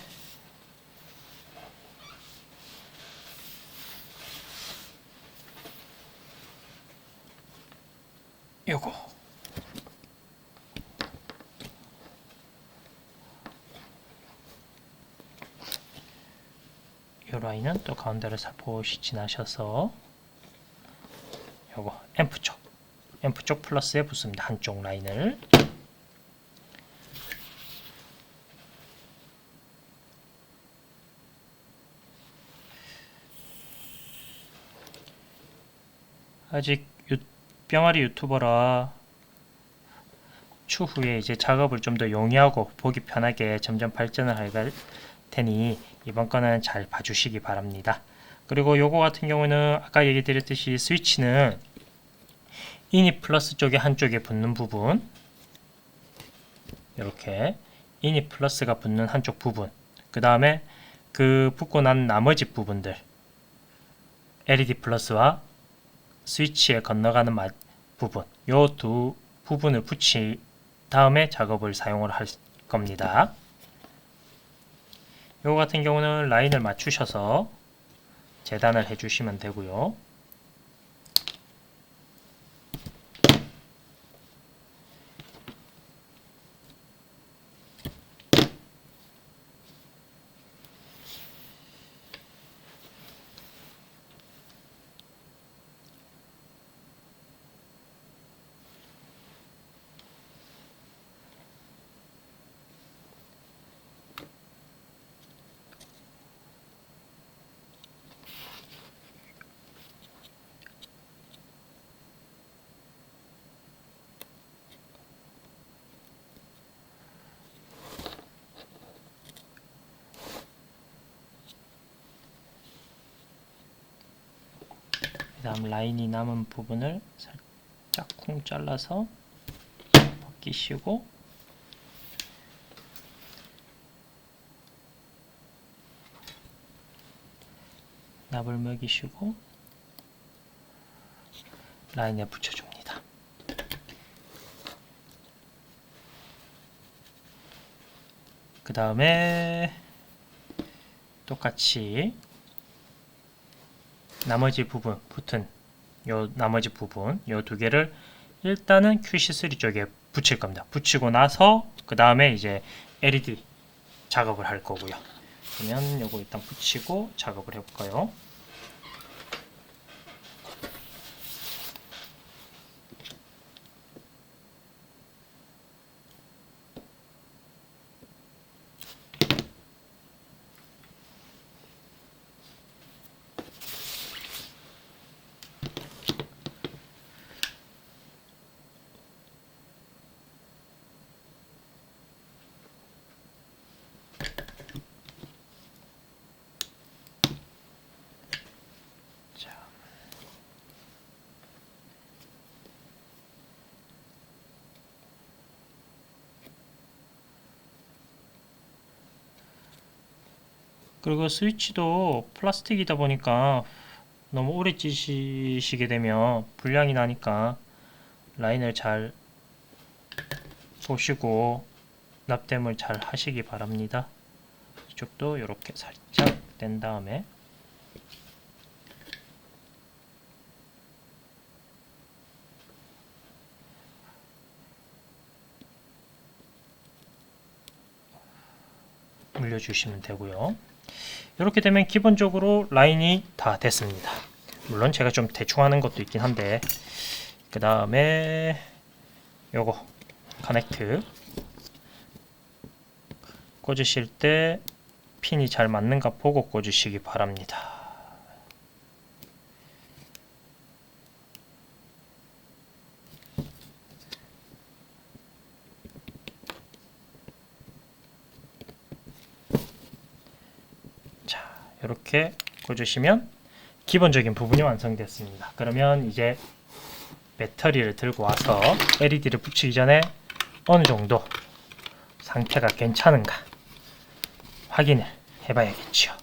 요거 요 라인은 또 가운데를 살포시 지나셔서 요거 앰프 쪽 플러스에 붙습니다. 한쪽 라인을. 아직 병아리 유튜버라 추후에 이제 작업을 좀 더 용이하고 보기 편하게 점점 발전을 할 테니 이번 거는 잘 봐주시기 바랍니다. 그리고 요거 같은 경우는 아까 얘기 드렸듯이 스위치는 이니 플러스 쪽에 한쪽에 붙는 부분, 이렇게 이니 플러스가 붙는 한쪽 부분, 그 다음에 그 붙고 난 나머지 부분들, LED 플러스와 스위치에 건너가는 부분, 요 두 부분을 붙인 다음에 작업을 사용을 할 겁니다. 요거 같은 경우는 라인을 맞추셔서 재단을 해주시면 되고요. 그 다음 라인이 남은 부분을 살짝 쿵 잘라서 벗기시고, 납을 먹이시고 라인에 붙여줍니다. 그 다음에 똑같이 나머지 부분 붙은 요 나머지 부분 요 두 개를 일단은 QC3 쪽에 붙일 겁니다. 붙이고 나서 그 다음에 이제 LED 작업을 할 거고요. 그러면 요거 일단 붙이고 작업을 해볼까요? 그리고 스위치도 플라스틱이다 보니까 너무 오래 찌시게 되면 불량이 나니까 라인을 잘 보시고 납땜을 잘 하시기 바랍니다. 이쪽도 이렇게 살짝 뗀 다음에 물려주시면 되고요. 이렇게 되면 기본적으로 라인이 다 됐습니다. 물론 제가 좀 대충 하는 것도 있긴 한데, 그 다음에 요거 커넥트 꽂으실 때 핀이 잘 맞는가 보고 꽂으시기 바랍니다. 이렇게 꽂으시면 기본적인 부분이 완성됐습니다. 그러면 이제 배터리를 들고 와서 LED를 붙이기 전에 어느 정도 상태가 괜찮은가 확인을 해봐야겠죠.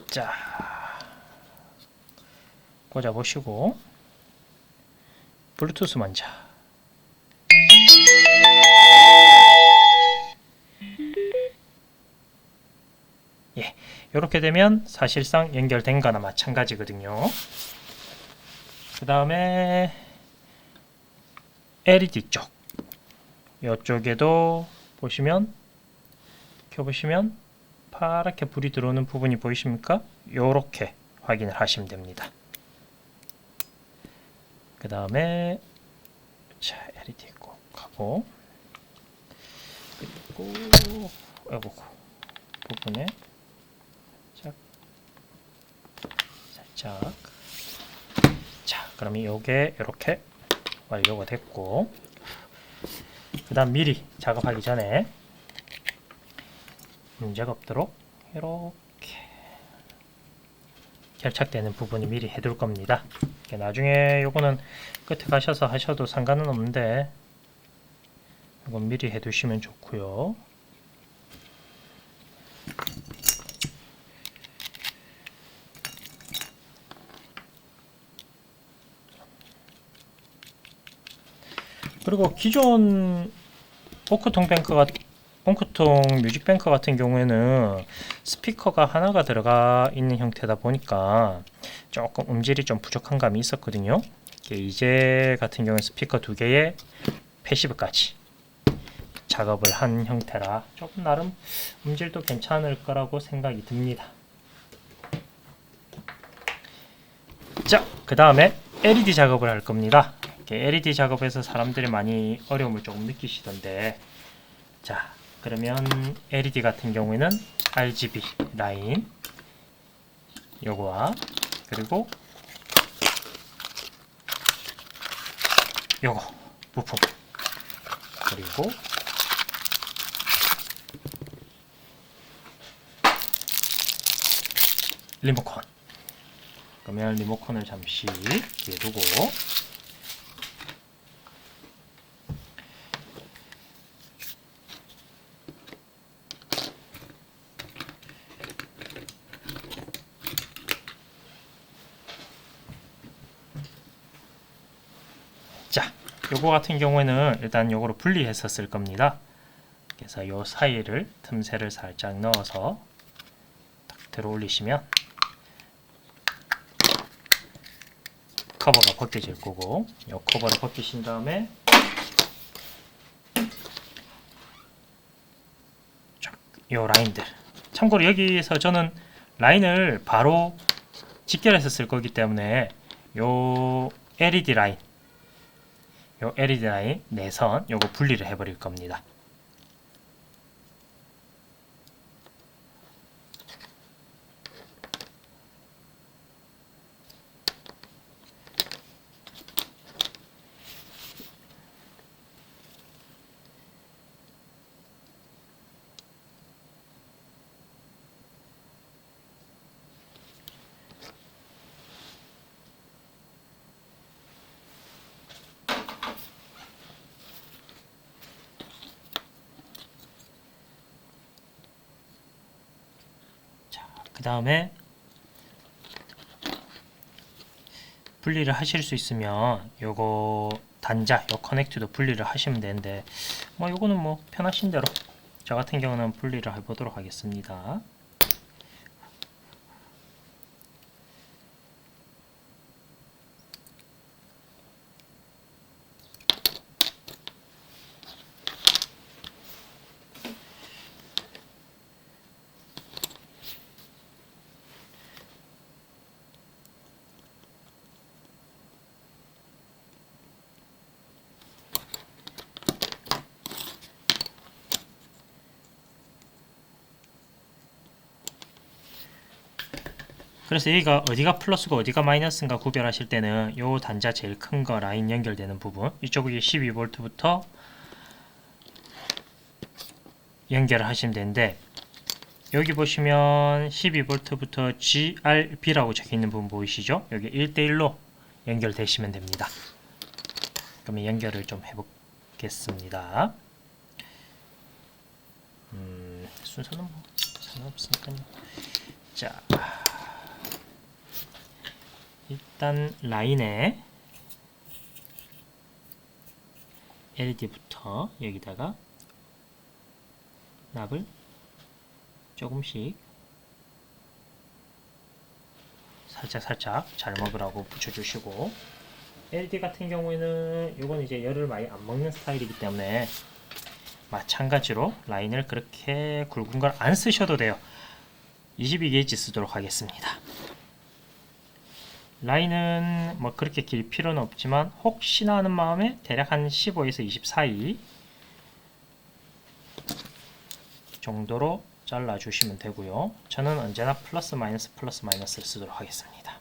자, 꽂아보시고 블루투스 먼저. 예, 이렇게 되면 사실상 연결된 거나 마찬가지거든요. 그 다음에 LED 쪽, 이쪽에도 보시면 켜보시면 파랗게 불이 들어오는 부분이 보이십니까? 이렇게 확인을 하시면 됩니다. 그 다음에 자, LED 꼭 하고, 그리고 요거 부분에 살짝. 자, 그러면 요게 이렇게 완료가 됐고, 그 다음 미리 작업하기 전에 문제가 없도록 이렇게 결착되는 부분이 미리 해둘 겁니다. 나중에 요거는 끝에 가셔서 하셔도 상관은 없는데 이건 미리 해두시면 좋고요. 그리고 기존 펑크통 뮤직뱅크 같은 경우에는 스피커가 하나가 들어가 있는 형태다 보니까 조금 음질이 좀 부족한 감이 있었거든요. 이제 같은 경우는 스피커 두 개에 패시브까지 작업을 한 형태라 조금 나름 음질도 괜찮을 거라고 생각이 듭니다. 자, 그 다음에 LED 작업을 할 겁니다. LED 작업에서 사람들이 많이 어려움을 조금 느끼시던데, 자, 그러면 LED 같은 경우에는 RGB 라인 요거와 그리고 요거 부품, 그리고 리모컨. 그러면 리모컨을 잠시 뒤에 두고 자, 요거 같은 경우에는 일단 요거로 분리해서 쓸 겁니다. 그래서 요 사이를 틈새를 살짝 넣어서 딱 들어 올리시면 커버가 벗겨질 거고, 요 커버를 벗기신 다음에 요 라인들, 참고로 여기서 저는 라인을 바로 직결해서 쓸 거기 때문에 요 LED 라인, 요 LED 라인 내선 요거 분리를 해 버릴 겁니다. 그 다음에 분리를 하실 수 있으면 요거 단자, 요 커넥트도 분리를 하시면 되는데 뭐 요거는 뭐 편하신 대로, 저 같은 경우는 분리를 해보도록 하겠습니다. 그래서 여기가 어디가 플러스고 어디가 마이너스인가 구별하실 때는 요 단자 제일 큰 거 라인 연결되는 부분, 이쪽이 12V부터 연결을 하시면 되는데, 여기 보시면 12V부터 GRB라고 적혀 있는 부분 보이시죠? 여기 1대1로 연결되시면 됩니다. 그러면 연결을 좀 해보겠습니다. 순서는 뭐 상관없으니까요. 자, 일단 라인에 LED부터 여기다가 납을 조금씩 살짝 잘 먹으라고 붙여주시고, LED 같은 경우에는 이건 이제 열을 많이 안 먹는 스타일이기 때문에 마찬가지로 라인을 그렇게 굵은 걸 안 쓰셔도 돼요. 22게이지 쓰도록 하겠습니다. 라인은 뭐 그렇게 길 필요는 없지만 혹시나 하는 마음에 대략 한 15에서 20 사이 정도로 잘라 주시면 되고요. 저는 언제나 플러스 마이너스를 쓰도록 하겠습니다.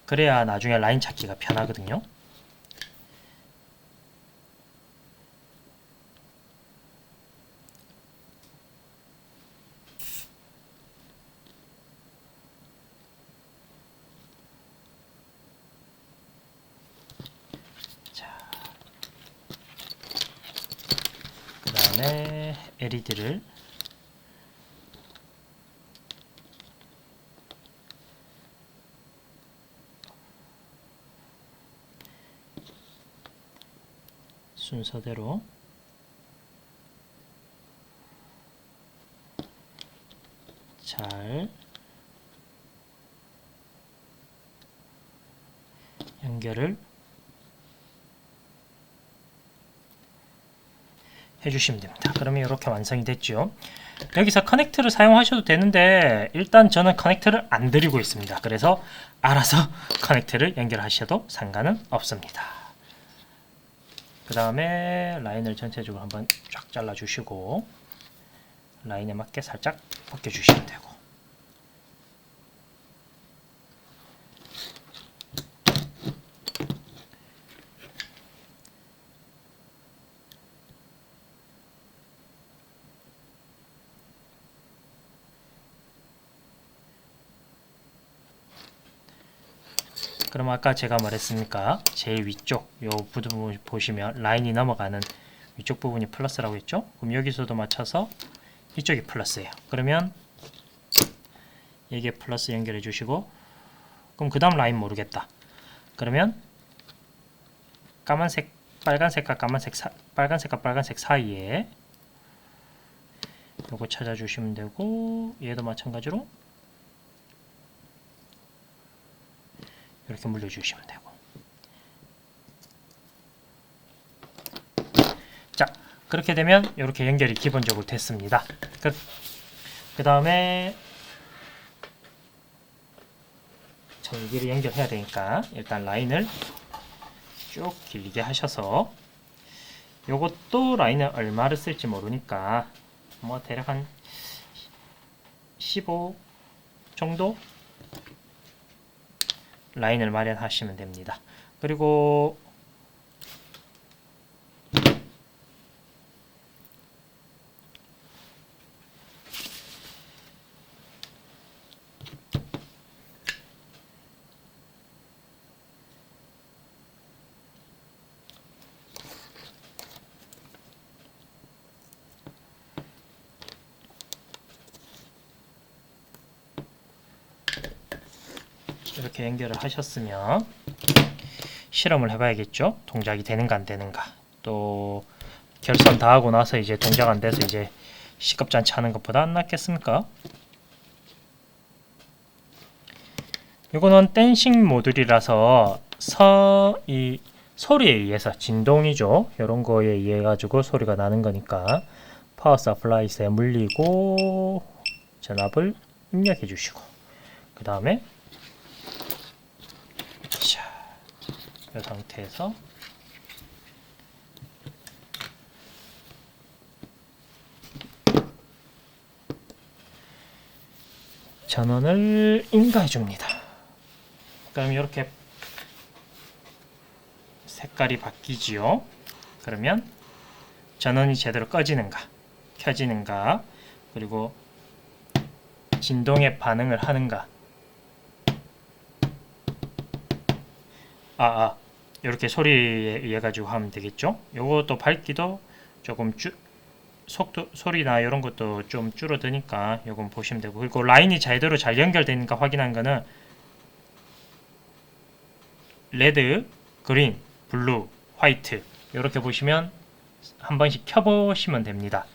그래야 나중에 라인 찾기가 편하거든요. 그 다음에 LED를 순서대로 잘 연결을 해주시면 됩니다. 그러면 이렇게 완성이 됐죠. 여기서 커넥트를 사용하셔도 되는데 일단 저는 커넥트를 안 드리고 있습니다. 그래서 알아서 커넥트를 연결하셔도 상관은 없습니다. 그 다음에 라인을 전체적으로 한번 쫙 잘라 주시고 라인에 맞게 살짝 벗겨 주시면 되고, 그럼 아까 제가 말했으니까 제일 위쪽 요 부분 보시면 라인이 넘어가는 위쪽 부분이 플러스라고 했죠. 그럼 여기서도 맞춰서 이쪽이 플러스예요. 그러면 이게 플러스 연결해 주시고, 그럼 그 다음 라인 모르겠다. 그러면 까만색, 빨간색과 까만색, 빨간색과 빨간색 사이에 요거 찾아주시면 되고, 얘도 마찬가지로 이렇게 물려주시면 되고. 자, 그렇게 되면 이렇게 연결이 기본적으로 됐습니다. 그 다음에 전기를 연결해야 되니까 일단 라인을 쭉 길게 하셔서, 요것도 라인을 얼마를 쓸지 모르니까 뭐 대략 한 15 정도 라인을 마련하시면 됩니다. 그리고 이렇게 연결을 하셨으면 실험을 해봐야겠죠. 동작이 되는가 안 되는가. 또 결선 다 하고 나서 이제 동작 안 돼서 이제 시급잔치 하는 것보다 안 낫겠습니까? 이거는 댄싱 모듈이라서 이 소리에 의해서 진동이죠. 이런 거에 의해 가지고 소리가 나는 거니까 파워 서플라이스에 물리고 전압을 입력해 주시고, 그 다음에 이 상태에서 전원을 인가해 줍니다. 그럼 이렇게 색깔이 바뀌지요. 그러면 전원이 제대로 꺼지는가 켜지는가, 그리고 진동에 반응을 하는가. 이렇게 소리에 의해 가지고 하면 되겠죠. 요것도 밝기도 조금 속도, 소리나 이런 것도 좀 줄어드니까 요건 보시면 되고, 그리고 라인이 제대로 잘 연결되니까 확인한 거는 레드, 그린, 블루, 화이트 이렇게 보시면 한 번씩 켜보시면 됩니다.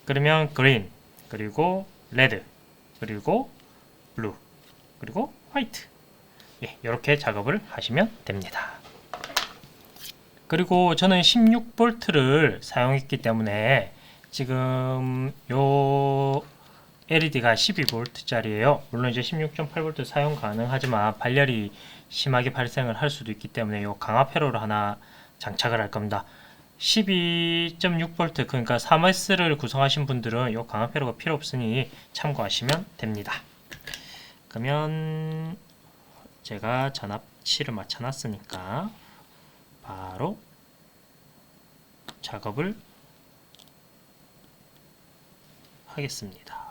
그러면 그린, 그리고 레드, 그리고 블루, 그리고 화이트, 이렇게 작업을 하시면 됩니다. 그리고 저는 16V를 사용했기 때문에 지금 요 LED가 12V짜리예요. 물론 이제 16.8V 사용 가능하지만 발열이 심하게 발생을 할 수도 있기 때문에 요 강화 회로를 하나 장착을 할 겁니다. 12.6V, 그러니까 3S를 구성하신 분들은 요 강화 회로가 필요 없으니 참고하시면 됩니다. 그러면 제가 전압치를 맞춰놨으니까 바로 작업을 하겠습니다.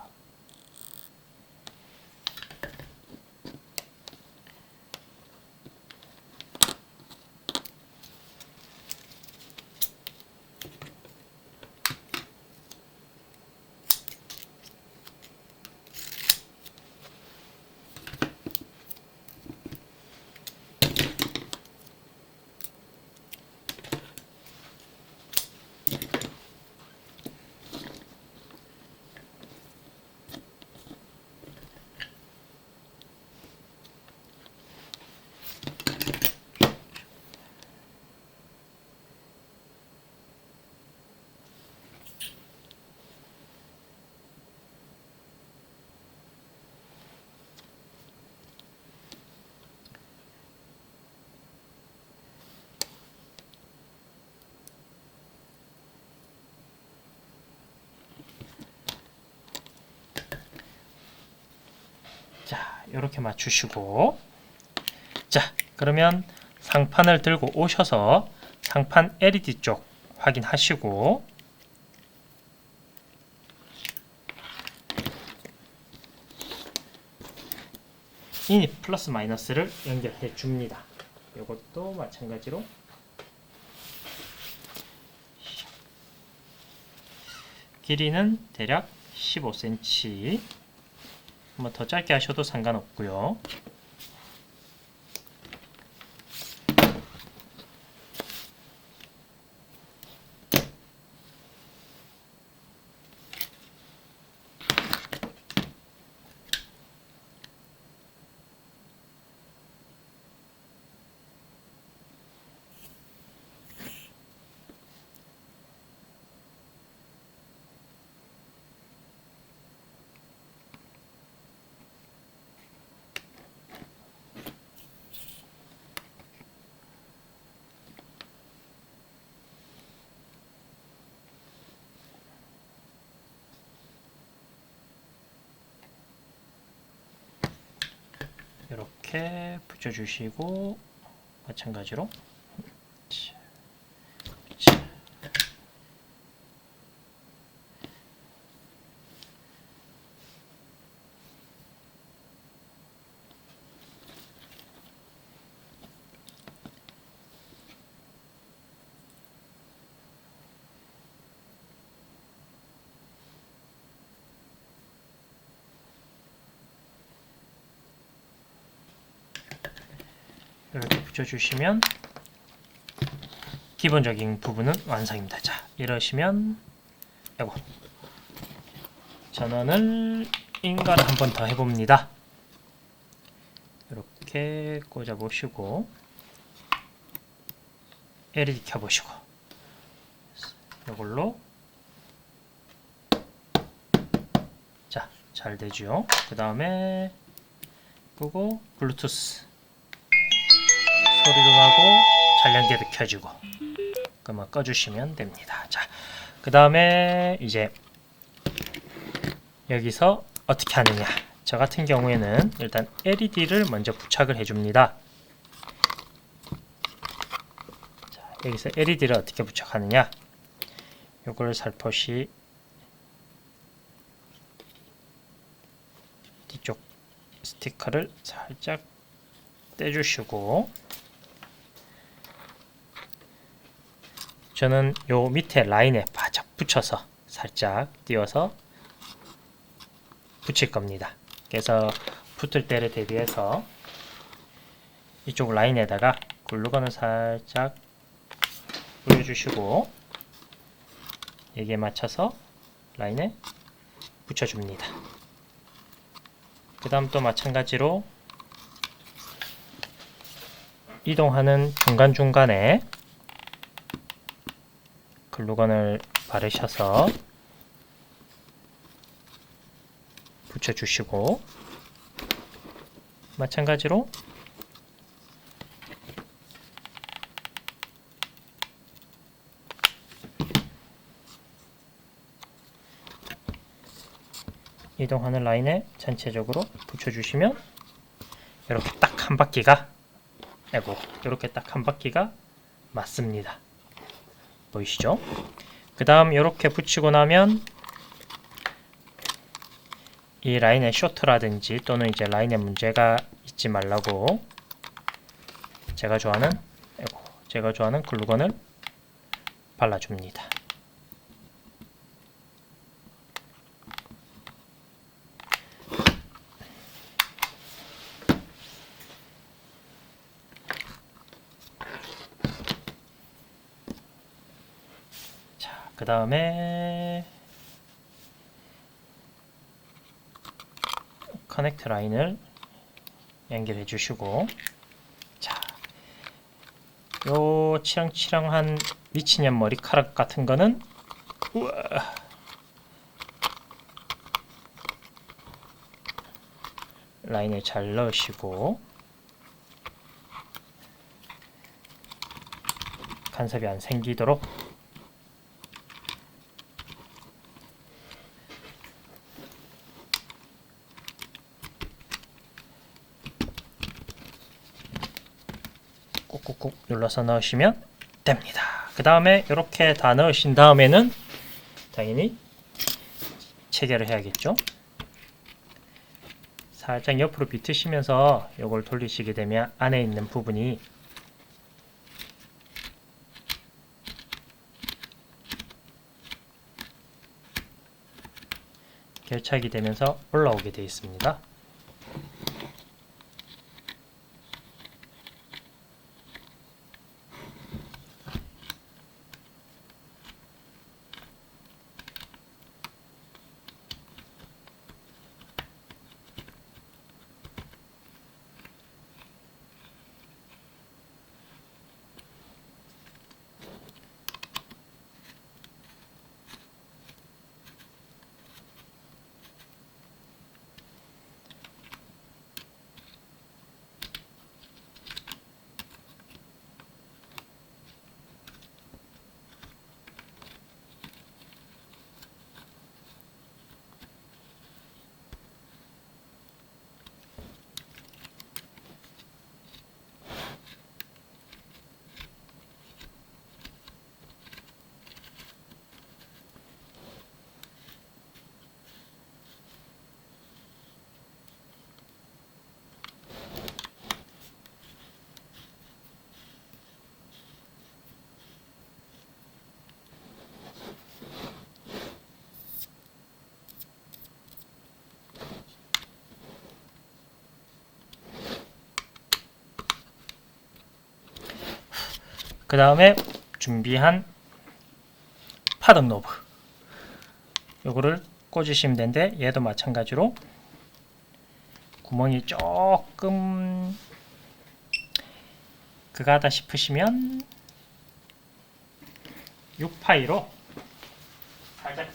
자, 이렇게 맞추시고, 자, 그러면 상판을 들고 오셔서 상판 LED 쪽 확인하시고, 인입 플러스 마이너스를 연결해 줍니다. 이것도 마찬가지로 길이는 대략 15cm. 한번 더 짧게 하셔도 상관없고요. 이렇게 붙여주시고 마찬가지로 이렇게 붙여주시면 기본적인 부분은 완성입니다. 자, 이러시면 아이고, 전원을 인가를 한번 더 해봅니다. 이렇게 꽂아보시고 LED 켜보시고 이걸로 자, 잘 되죠. 그 다음에 끄고 블루투스 소리도 나고 전len기도 켜지고 그만 꺼주시면 됩니다. 자, 그 다음에 이제 여기서 어떻게 하느냐. 저 같은 경우에는 일단 LED를 먼저 부착을 해줍니다. 자, 여기서 LED를 어떻게 부착하느냐. 요걸 살포시 뒤쪽 스티커를 살짝 떼주시고, 저는 요 밑에 라인에 바짝 붙여서 살짝 띄워서 붙일 겁니다. 그래서 붙을 때를 대비해서 이쪽 라인에다가 글루건을 살짝 뿌려주시고 여기에 맞춰서 라인에 붙여줍니다. 그 다음 또 마찬가지로 이동하는 중간중간에 글루건을 바르셔서 붙여주시고, 마찬가지로 이동하는 라인에 전체적으로 붙여주시면 이렇게 딱 한 바퀴가 이렇게 딱 한 바퀴가 맞습니다. 보이시죠? 그 다음 이렇게 붙이고 나면 이 라인에 쇼트라든지 또는 이제 라인에 문제가 있지 말라고 제가 좋아하는 글루건을 발라줍니다. 그 다음에 커넥트 라인을 연결해 주시고, 자, 요 치렁치렁한 미친년 머리카락 같은 거는 라인에 잘 넣으시고 간섭이 안 생기도록 꾹꾹꾹 눌러서 넣으시면 됩니다. 그 다음에 이렇게 다 넣으신 다음에는 당연히 체결을 해야겠죠. 살짝 옆으로 비트시면서 이걸 돌리시게 되면 안에 있는 부분이 결착이 되면서 올라오게 되어 있습니다. 그 다음에 준비한 파등 노브 요거를 꽂으시면 되는데 얘도 마찬가지로 구멍이 조금 그가하다 싶으시면 6파이로 살짝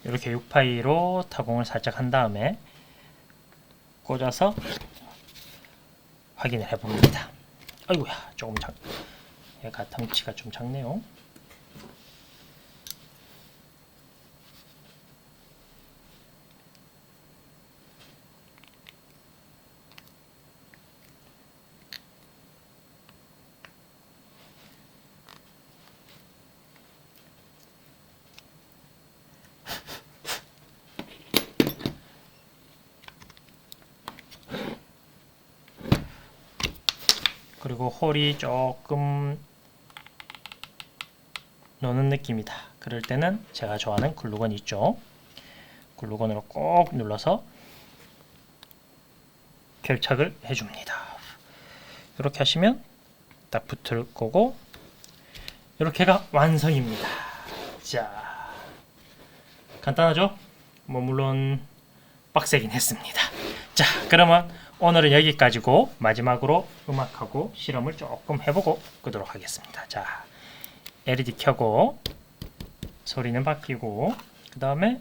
이렇게 6파이로 타공을 살짝 한 다음에 꽂아서 확인을 해봅니다. 아이고야, 조금 얘가 덩치가 좀 작네요. 그리고 홀이 조금 노는 느낌이다. 그럴 때는 제가 좋아하는 글루건 있죠. 글루건으로 꼭 눌러서 결착을 해줍니다. 이렇게 하시면 딱 붙을 거고 이렇게가 완성입니다. 자, 간단하죠? 뭐 물론 빡세긴 했습니다. 자, 그러면 오늘은 여기까지고 마지막으로 음악하고 실험을 조금 해보고 끄도록 하겠습니다. 자, LED 켜고 소리는 바뀌고 그 다음에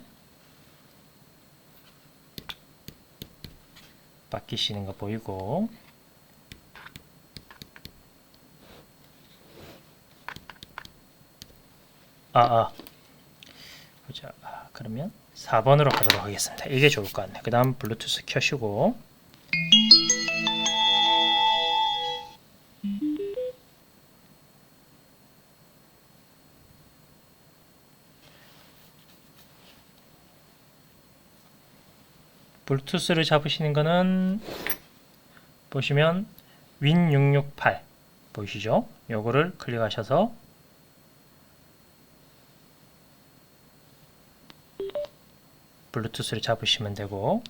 바뀌시는 거 보이고 보자. 그러면 4번으로 가도록 하겠습니다. 이게 좋을 것 같네요. 그 다음 블루투스 켜시고 블루투스를 잡으시는 거는 보시면 윈668 보이시죠? 요거를 클릭하셔서 블루투스를 잡으시면 되고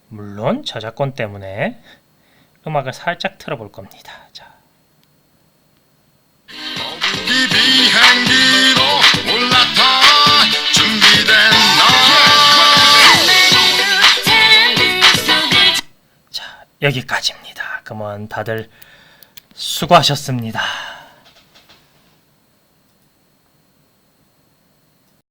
물론 저작권 때문에 음악을 살짝 틀어볼 겁니다. 자. 비행기로 올라타 준비된 자, 여기까지입니다. 그러면 다들 수고하셨습니다.